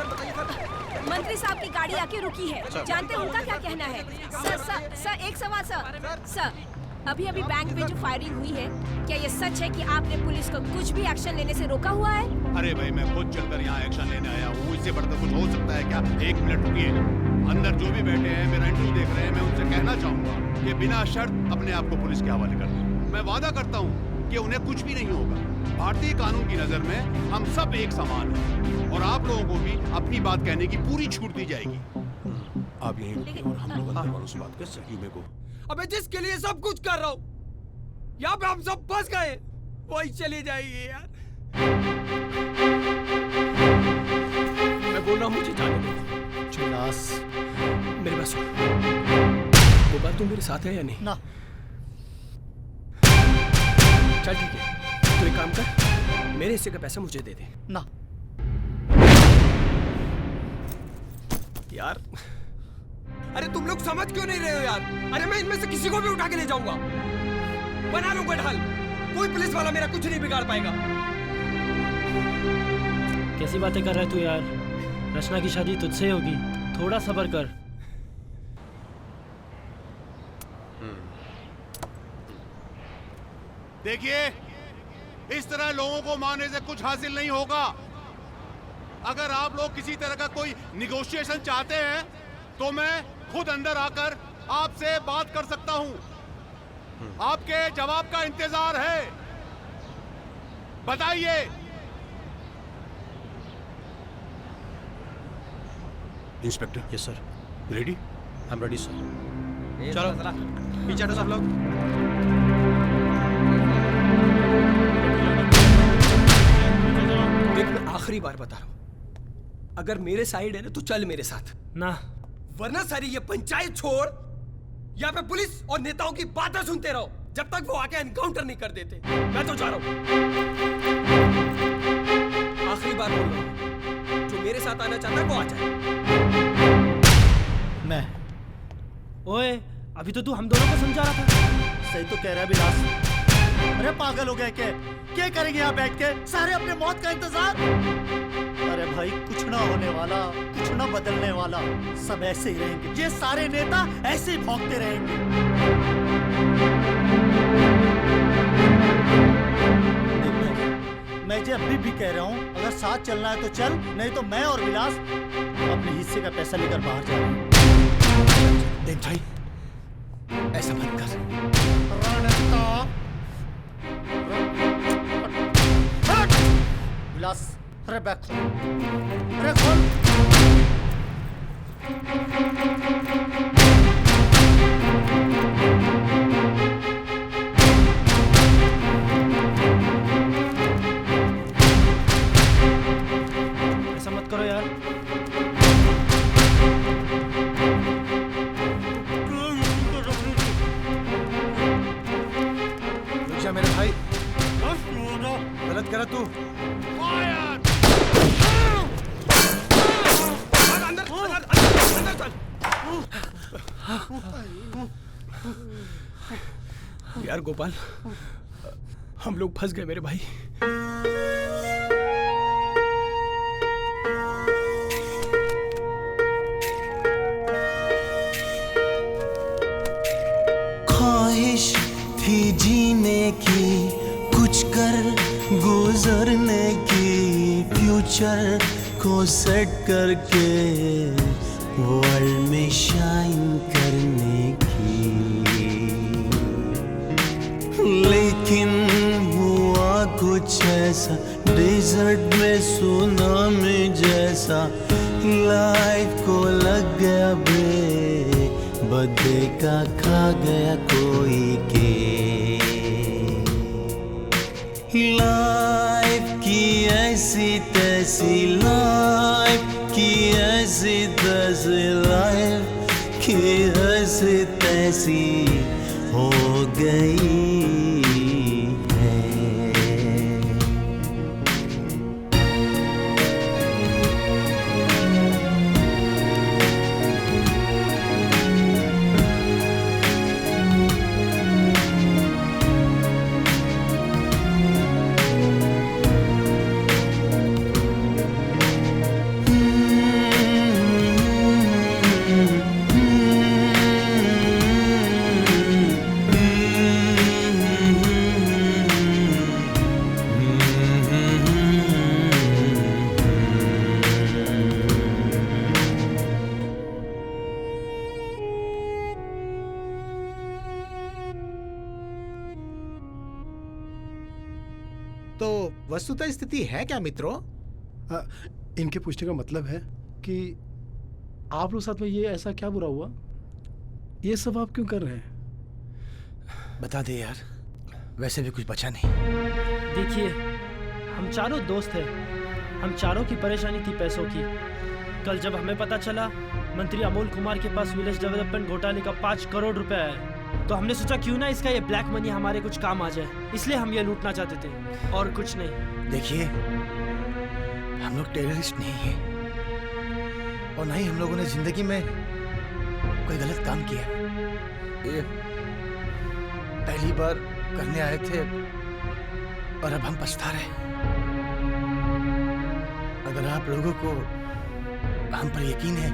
मंत्री साहब की गाड़ी आके रुकी है। जानते हैं उनका क्या कहना है? सर एक सवाल सर, अभी अभी बैंक में जो फायरिंग हुई है, क्या ये सच है कि आपने पुलिस को कुछ भी एक्शन लेने से रोका हुआ है? अरे भाई, मैं खुद चलकर यहाँ एक्शन लेने आया हूँ, इससे बढ़कर कुछ हो सकता है क्या? एक मिनट रुकिए। अंदर जो भी बैठे हैं, मेरा इंटरव्यू देख रहे हैं, मैं उनसे कहना चाहूंगा कि बिना शर्त अपने आप को पुलिस के हवाले कर दें। मैं वादा करता हूँ कि उन्हें कुछ भी नहीं होगा। भारतीय कानून की नजर में हम सब एक समान हैं और आप लोगों को भी अपनी बात कहने की पूरी छूट दी जाएगी। आप यहीं रुकिए और हम लोग अंदर वालों से बात कर सकें। मेरे को अबे जिसके लिए सब कुछ कर रहा हूँ, यहाँ पे हम सब फंस गए, वही चली जाएगी यार। मैं बोल रहा हूँ मुझे जाने दो। चिलास, मेरे पास वो बात तू मेरे साथ है या नहीं? ना। चल ठीक है, तू एक काम कर, मेरे हिस्से का पैसा मुझे दे दे। ना यार, अरे तुम लोग समझ क्यों नहीं रहे हो यार? अरे मैं इनमें से किसी को भी उठा के ले जाऊंगा, बना लूंगा ढाल, कोई पुलिस वाला मेरा कुछ नहीं बिगाड़ पाएगा। कैसी बातें कर रहा है तू यार? रचना की शादी तुझसे होगी, थोड़ा सब्र कर। देखिए, इस तरह लोगों को मारने से कुछ हासिल नहीं होगा। अगर आप लोग किसी तरह का कोई निगोशिएशन चाहते हैं तो मैं खुद अंदर आकर आपसे बात कर सकता हूं। आपके जवाब का इंतजार है, बताइए। Inspector. Yes sir. Ready? I am ready sir. चलो पीछे हटो सब लोग। देख, मैं आखिरी बार बता रहा हूँ, अगर मेरे साइड है ना तो चल मेरे साथ, ना वरना सारी ये पंचायत छोड़, यहाँ पे पुलिस और नेताओं की बातें सुनते रहो जब तक वो आके एनकाउंटर नहीं कर देते। मैं तो जा रहा हूँ, आखिरी बार बोल रहा हूँ, जो मेरे साथ आना चाहता है वो आ जाए। मैं ओए, अभी तो तू हम दोनों को समझा रहा था। सही तो कह रहा है विलास। अरे पागल हो गए क्या करेंगे यहाँ बैठ के? सारे अपने मौत का इंतजार। अरे भाई, कुछ ना होने वाला, कुछ ना बदलने वाला, सब ऐसे ही रहेंगे। ये सारे नेता ऐसे ही भौंकते रहेंगे। मैं जो अभी भी कह रहा हूँ, अगर साथ चलना है तो चल, नहीं तो मैं और विलास अपने हिस्से का पैसा लेकर बाहर जा रहे हैं। देख भाई, ऐसा मत कर। विलास, अरे बैग खोल, अरे खोल। गलत करा तू। यार गोपाल, हम लोग फंस गए मेरे भाई। ख्वाहिश थी जीने की, कुछ कर गुजरने की, फ्यूचर को सेट करके वर्ल्ड में शाइन करने की। लेकिन हुआ कुछ ऐसा, डेजर्ट में सुनामी जैसा, लाइफ को लग गया बदे का खा गया कोई के। लाइफ की ऐसी तैसी, लाइफ की ऐसी तैसी, लाइफ की ऐसी तैसी हो गई है। तो वस्तुतः स्थिति है क्या मित्रों? इनके पूछने का मतलब है कि आप लोग साथ में ये ऐसा क्या बुरा हुआ, ये सब आप क्यों कर रहे हैं? बता दे यार, वैसे भी कुछ बचा नहीं। देखिए, हम चारों दोस्त हैं, हम चारों की परेशानी थी पैसों की। कल जब हमें पता चला मंत्री अमोल कुमार के पास विलेज डेवलपमेंट घोटाले का 5 करोड़ रुपए है, तो हमने सोचा क्यों ना इसका ये ब्लैक मनी हमारे कुछ काम आ जाए, इसलिए हम ये लूटना चाहते थे और कुछ नहीं। देखिए, हम लोग टेररिस्ट नहीं हैं और ना ही हम लोगों ने जिंदगी में कोई गलत काम किया। ये पहली बार करने आए थे और अब हम पछता रहे। अगर आप लोगों को हम पर यकीन है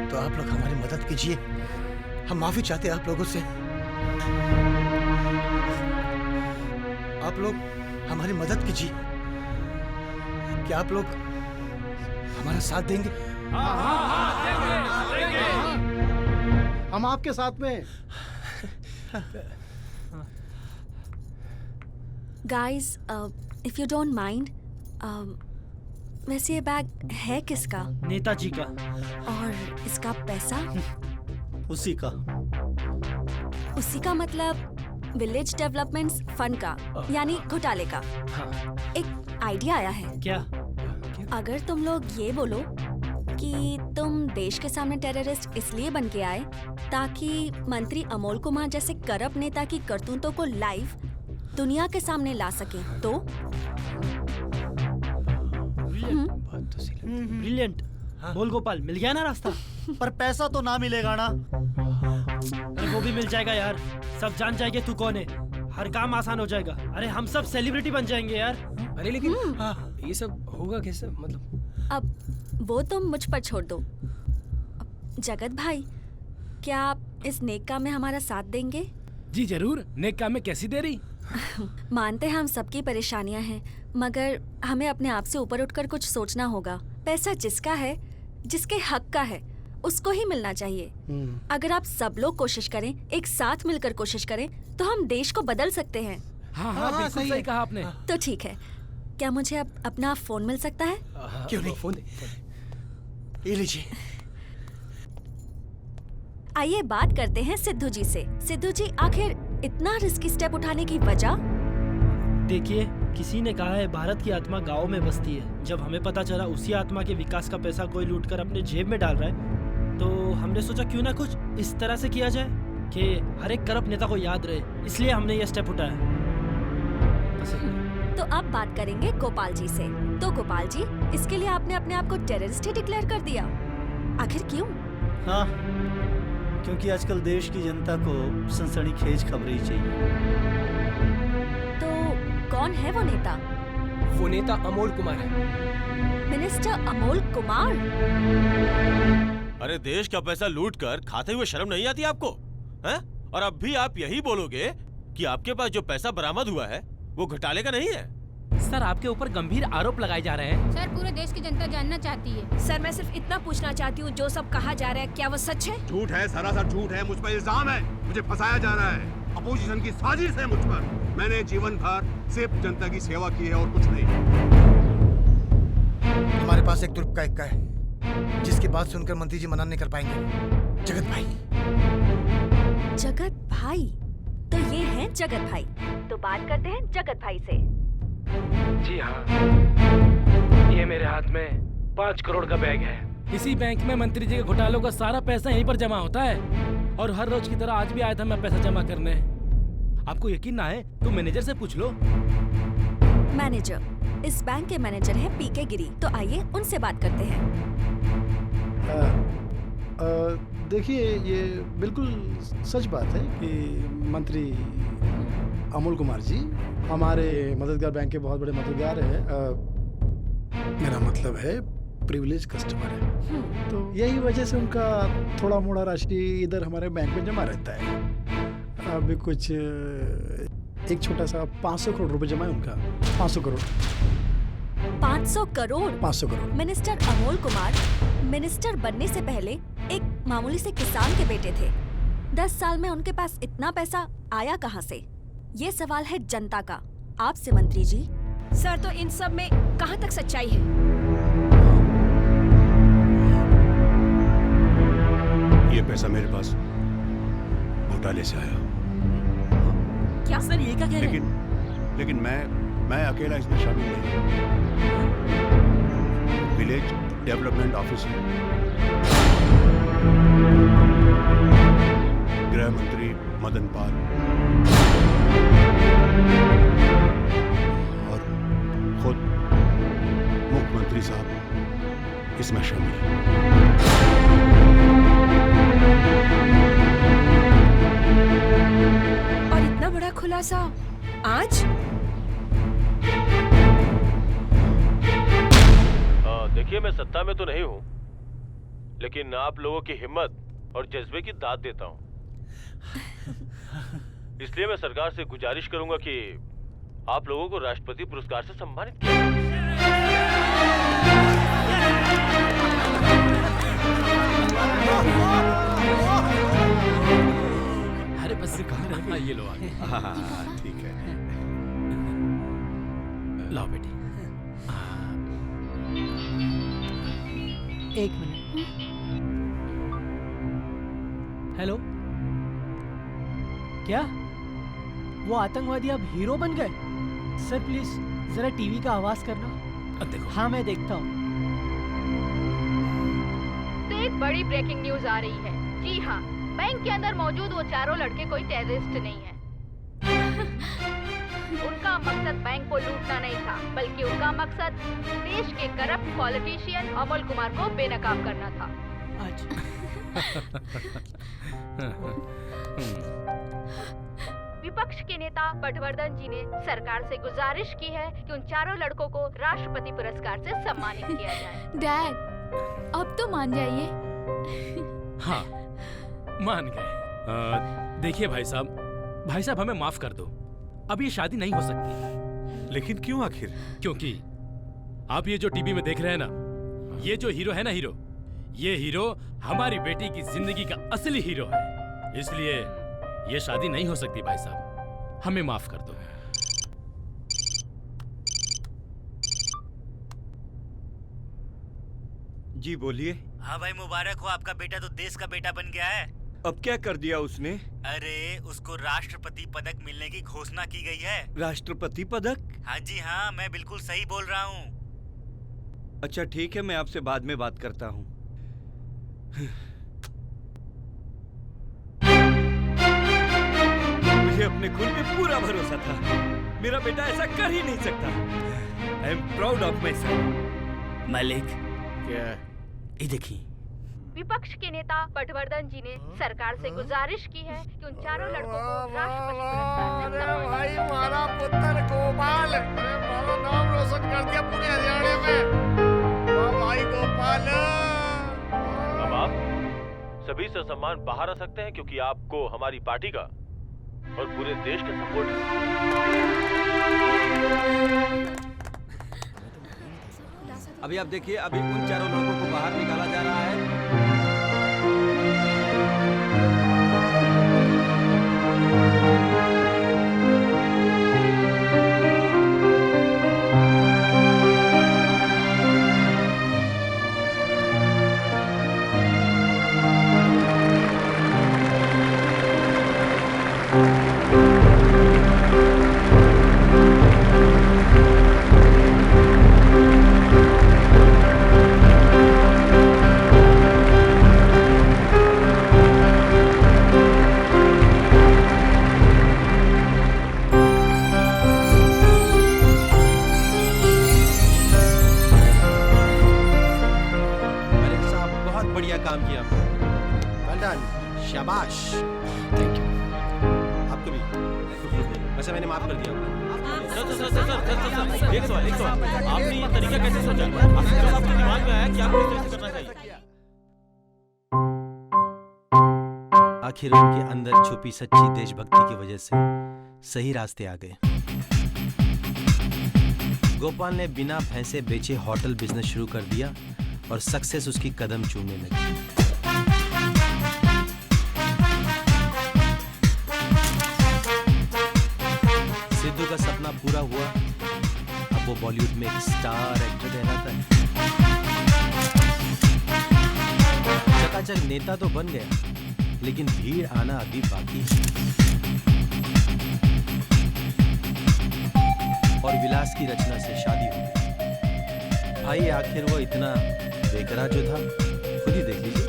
तो आप लोग हमारी मदद कीजिए। हम माफी चाहते हैं आप लोगों से। आप लोग हमारी मदद कीजिए। क्या आप लोग हमारा साथ देंगे? हम आपके साथ में। Guys, if you don't mind, वैसे ये बैग है किसका? नेताजी का। और इसका पैसा? उसी का। उसी का मतलब विलेज डेवलपमेंट फंड का, यानी घोटाले का। एक आइडिया आया है। क्या? अगर तुम लोग ये बोलो कि तुम देश के सामने टेररिस्ट इसलिए बन के आए ताकि मंत्री अमोल कुमार जैसे करप्ट नेता की करतूतों को लाइव दुनिया के सामने ला सके, तो ब्रिलियंट। बोल गोपाल, मिल गया ना रास्ता? पर पैसा तो ना मिलेगा ना? अरे वो भी मिल जाएगा यार, सब जान जाएंगे तू कौन है, हर काम आसान हो जाएगा। अरे हम सब सेलिब्रिटी बन जाएंगे यार। अरे लेकिन ये सब होगा कैसे, मतलब? अब वो तुम मुझ पर छोड़ दो। जगत भाई, क्या आप इस नेक काम में हमारा साथ देंगे? जी जरूर। नेक काम में कैसी देरी? मानते हैं हम सबकी परेशानियां हैं, मगर हमें अपने आप से ऊपर उठकर कुछ सोचना होगा। पैसा जिसका है, जिसके हक का है, उसको ही मिलना चाहिए। अगर आप सब लोग कोशिश करें, एक साथ मिलकर कोशिश करें, तो हम देश को बदल सकते हैं। हाँ, बिल्कुल सही कहा आपने। तो ठीक है, क्या मुझे अब अपना फोन मिल सकता है? क्यों नहीं? फोन ये लीजिए। आइए बात करते हैं सिद्धू जी से। सिद्धू जी, आखिर इतना रिस्की स्टेप उठाने की वजह? देखिए, किसी ने कहा है भारत की आत्मा गांव में बसती है। जब हमें पता चला उसी आत्मा के विकास का पैसा कोई लूटकर अपने जेब में डाल रहा है, तो हमने सोचा क्यों ना कुछ इस तरह से किया जाए। कि हर एक करप्ट नेता को याद रहे, इसलिए हमने ये स्टेप उठाया। तो अब बात करेंगे गोपाल जी से। तो गोपाल जी, इसके लिए आपने अपने आप को टेररिस्ट ही डिक्लेयर कर दिया, आखिर क्यों? हाँ, क्योंकि आजकल देश की जनता को सनसनीखेज खबरें ही चाहिए। तो कौन है वो नेता? वो नेता अमोल कुमार है। मिनिस्टर अमोल कुमार? अरे देश का पैसा लूट कर खाते हुए शर्म नहीं आती आपको, हैं? और अब भी आप यही बोलोगे कि आपके पास जो पैसा बरामद हुआ है वो घोटाले का नहीं है? सर, आपके ऊपर गंभीर आरोप लगाए जा रहे हैं। सर, पूरे देश की जनता जानना चाहती है। सर, मैं सिर्फ इतना पूछना चाहती हूँ, जो सब कहा जा रहा है क्या वो सच है? झूठ है, सरासर झूठ है। मुझ पर इल्जाम है, मुझे फंसाया जा रहा है। अपोजिशन की साजिश है मुझ पर। मैंने जीवन भर सिर्फ जनता की सेवा की है और कुछ नहीं। हमारे पास एक तुर्क का इक्का है जिसकी बात सुनकर मंत्री जी मना नहीं कर पाएंगे। जगत भाई। जगत भाई? तो ये हैं जगत भाई। तो बात करते हैं जगत भाई से। जी हाँ, ये मेरे हाथ में 5 करोड़ का बैग है। इसी बैंक में मंत्री जी के घोटालों का सारा पैसा यहीं पर जमा होता है, और हर रोज की तरह आज भी आया था मैं पैसा जमा करने। आपको यकीन ना है तो मैनेजर से पूछ लो। मैनेजर? इस बैंक के मैनेजर हैं पीके गिरी, तो आइए उनसे बात करते हैं। देखिए, ये बिल्कुल सच बात है कि मंत्री अमोल कुमार जी हमारे मददगार बैंक के बहुत बड़े मददगार हैं। मेरा मतलब है प्रिविलेज कस्टमर है, तो यही वजह से उनका थोड़ा मोड़ा राशि इधर हमारे बैंक में जमा रहता है। अभी कुछ एक छोटा सा 500 करोड़ रुपए जमा है उनका। 500 करोड़। 500 करोड़? 500 करोड़। मिनिस्टर अमोल कुमार मिनिस्टर बनने से पहले एक मामूली से किसान के बेटे थे। 10 साल में उनके पास इतना पैसा आया कहां से? ये सवाल है जनता का, आपसे मंत्री जी। सर, तो इन सब में कहां तक सच्चाई है? ये पैसा मेरे पास घोटाले से आया। क्या सर, ये क्या कह रहे हैं? लेकिन मैं अकेला इसमें शामिल नहीं। विलेज डेवलपमेंट ऑफिसर, गृह मंत्री मदन पाल और खुद मुख्यमंत्री साहब इसमें शामिल हैं। और इतना बड़ा खुलासा आज? देखिए, मैं सत्ता में तो नहीं हूँ, लेकिन आप लोगों की हिम्मत और जज्बे की दाद देता हूँ। इसलिए मैं सरकार से गुजारिश करूंगा कि आप लोगों को राष्ट्रपति पुरस्कार से सम्मानित किया जाए। अरे बस कहाँ ये लो आगे। ठीक है। लाओ बेटी। एक मिनट। हेलो, क्या वो आतंकवादी अब हीरो बन गए? सर प्लीज जरा टीवी का आवाज करना। देखो। हाँ, मैं देखता हूँ। तो एक बड़ी ब्रेकिंग न्यूज आ रही है। जी हाँ, बैंक के अंदर मौजूद वो चारों लड़के कोई टेररिस्ट नहीं है। उनका मकसद बैंक को लूटना नहीं था, बल्कि उनका मकसद देश के करप्ट पॉलिटिशियन अमोल कुमार को बेनकाब करना था। विपक्ष के नेता पटवर्धन जी ने सरकार से गुजारिश की है कि उन चारों लड़कों को राष्ट्रपति पुरस्कार से सम्मानित किया जाए। डैड, अब तो मान जाइए। हाँ, मान गए। देखिए भाई साहब हमें माफ कर दो। अब ये शादी नहीं हो सकती। लेकिन क्यों आखिर? क्योंकि आप ये जो टीवी में देख रहे हैं ना, ये जो हीरो है ना, ये हीरो हमारी बेटी की जिंदगी का असली हीरो है। इसलिए ये शादी नहीं हो सकती भाई साहब, हमें माफ कर दो। जी बोलिए। हाँ भाई, मुबारक हो, आपका बेटा तो देश का बेटा बन गया है। अब क्या कर दिया उसने? अरे, उसको राष्ट्रपति पदक मिलने की घोषणा की गई है। राष्ट्रपति पदक? हाँ जी हाँ, मैं बिल्कुल सही बोल रहा हूँ। अच्छा ठीक है, मैं आपसे बाद में बात करता हूँ। मुझे अपने खून पे पूरा भरोसा था। मेरा बेटा ऐसा कर ही नहीं सकता। I am proud of my son. मालिक क्या ये देखिए, विपक्ष के नेता पटवर्धन जी ने सरकार से गुजारिश की है कि उन चारों लड़कों को राष्ट्रपति पुरस्कार से सम्मानित भाई हमारा पुत्र गोपाल, अरे हमारा नाम रोशन कर दिया पूरे हरियाणा में। वाह भाई गोपाल। अब आप सभी से सम्मान बाहर आ सकते हैं क्योंकि आपको हमारी पार्टी का और पूरे देश का सपोर्ट है। अभी आप देखिए, अभी उन चारों लड़कों को बाहर निकाला जा रहा है। काम किया वेल डन, शाबाश, थैंक यू। आपको भी वैसे मैंने माफ कर दिया। सर, एक सवाल, आपने ये तरीका कैसे सोचा? आपके दिमाग में आया कि आपको इस तरह से करना चाहिए? आखिर उनके अंदर छुपी सच्ची देशभक्ति की वजह से सही रास्ते आ गए। गोपाल ने बिना भैंसे बेचे होटल बिजनेस शुरू कर दिया और सक्सेस उसकी कदम चूमने लगी। सिद्धू का सपना पूरा हुआ, अब वो बॉलीवुड में एक स्टार एक्टर कहलाता है। चकाचक नेता तो बन गया, लेकिन भीड़ आना अभी बाकी है। और विलास की रचना से शादी हो गई। भाई आखिर वो इतना बेकरार जो था, खुद ही देख लीजिए।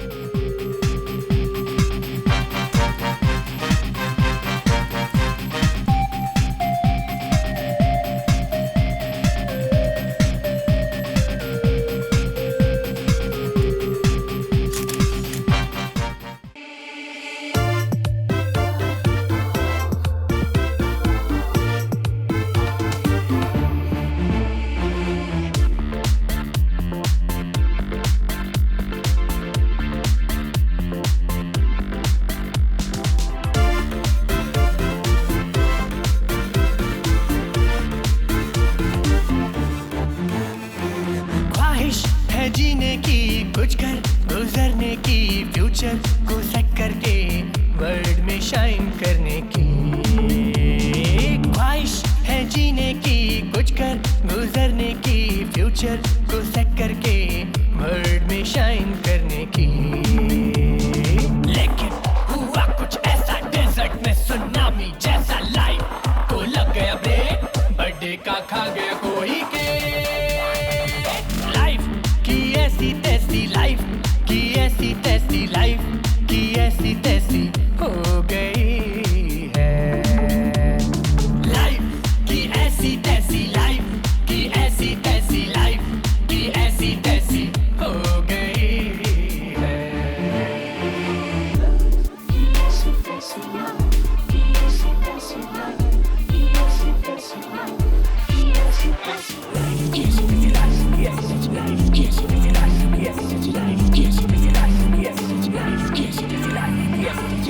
जीने की कुछ कर गुजरने की फ्यूचर को सेट करके वर्ल्ड में शाइन करने की ख्वाहिश है। जीने की कुछ कर गुजरने की फ्यूचर को सेट करके वर्ल्ड में शाइन करने की। लेकिन हुआ कुछ ऐसा डेजर्ट में सुनामी जैसा, लाइफ को लग गया ब्रेक, बर्थडे का खा गया कोई के। ऐसी तैसी लाइफ की, ऐसी तैसी लाइफ की, ऐसी तैसी हो गई है। लाइफ की ऐसी तैसी लाइफ की, ऐसी तैसी लाइफ की, ऐसी तैसी हो गई है।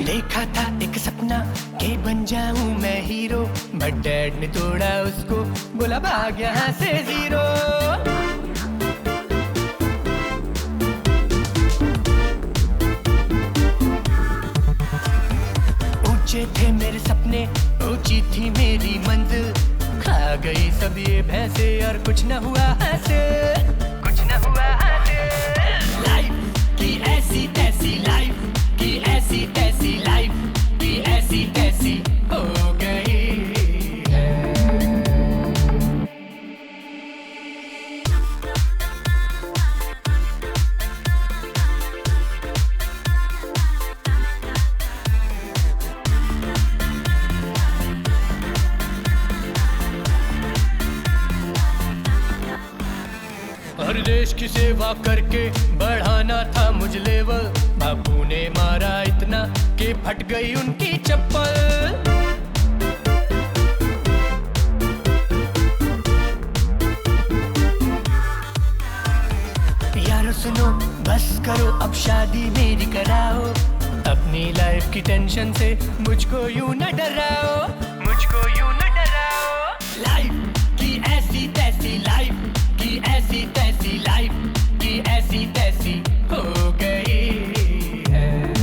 देखा था एक सपना के बन जाऊं मैं हीरो, बट डैड ने तोड़ा उसको, बोला भाग यहाँ से जीरो। ऊंचे थे मेरे सपने, ऊंची थी मेरी मंजिल, खा गई सब ये भैंसे और कुछ न हुआ हासिल, कुछ न हुआ हासिल। लाइफ की ऐसी तैसी लाइफ की, ऐसी तैसी लाइफ की, ऐसी तैसी हो गई है। देश की सेवा करके बढ़ाना था मुझ लेवल। बापू ने मारा इतना कि फट गई उनकी चप्पल। यारो सुनो बस करो अब शादी मेरी कराओ। अपनी लाइफ की टेंशन से मुझको यूं न डराओ, मुझको यूं न डराओ। लाइफ की ऐसी तैसी, लाइफ की ऐसी तैसी, लाइफ की ऐसी तैसी हो गई है।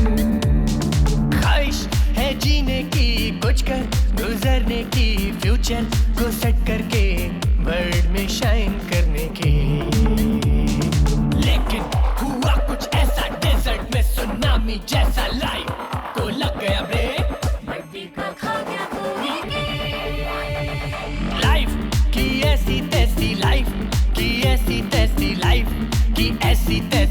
ख्वाहिश है जीने की, कुछ कर गुजरने की, फ्यूचर को सेट करके वर्ल्ड में शाइन करने की। लेकिन हुआ कुछ ऐसा डेजर्ट में सुनामी जैसा, लाइफ को लग गया ब्रेक, मर्दी को खा गया कोई। लाइफ की ऐसी तैसी, लाइफ की ऐसी तैसी, लाइफ की ऐसी तैसी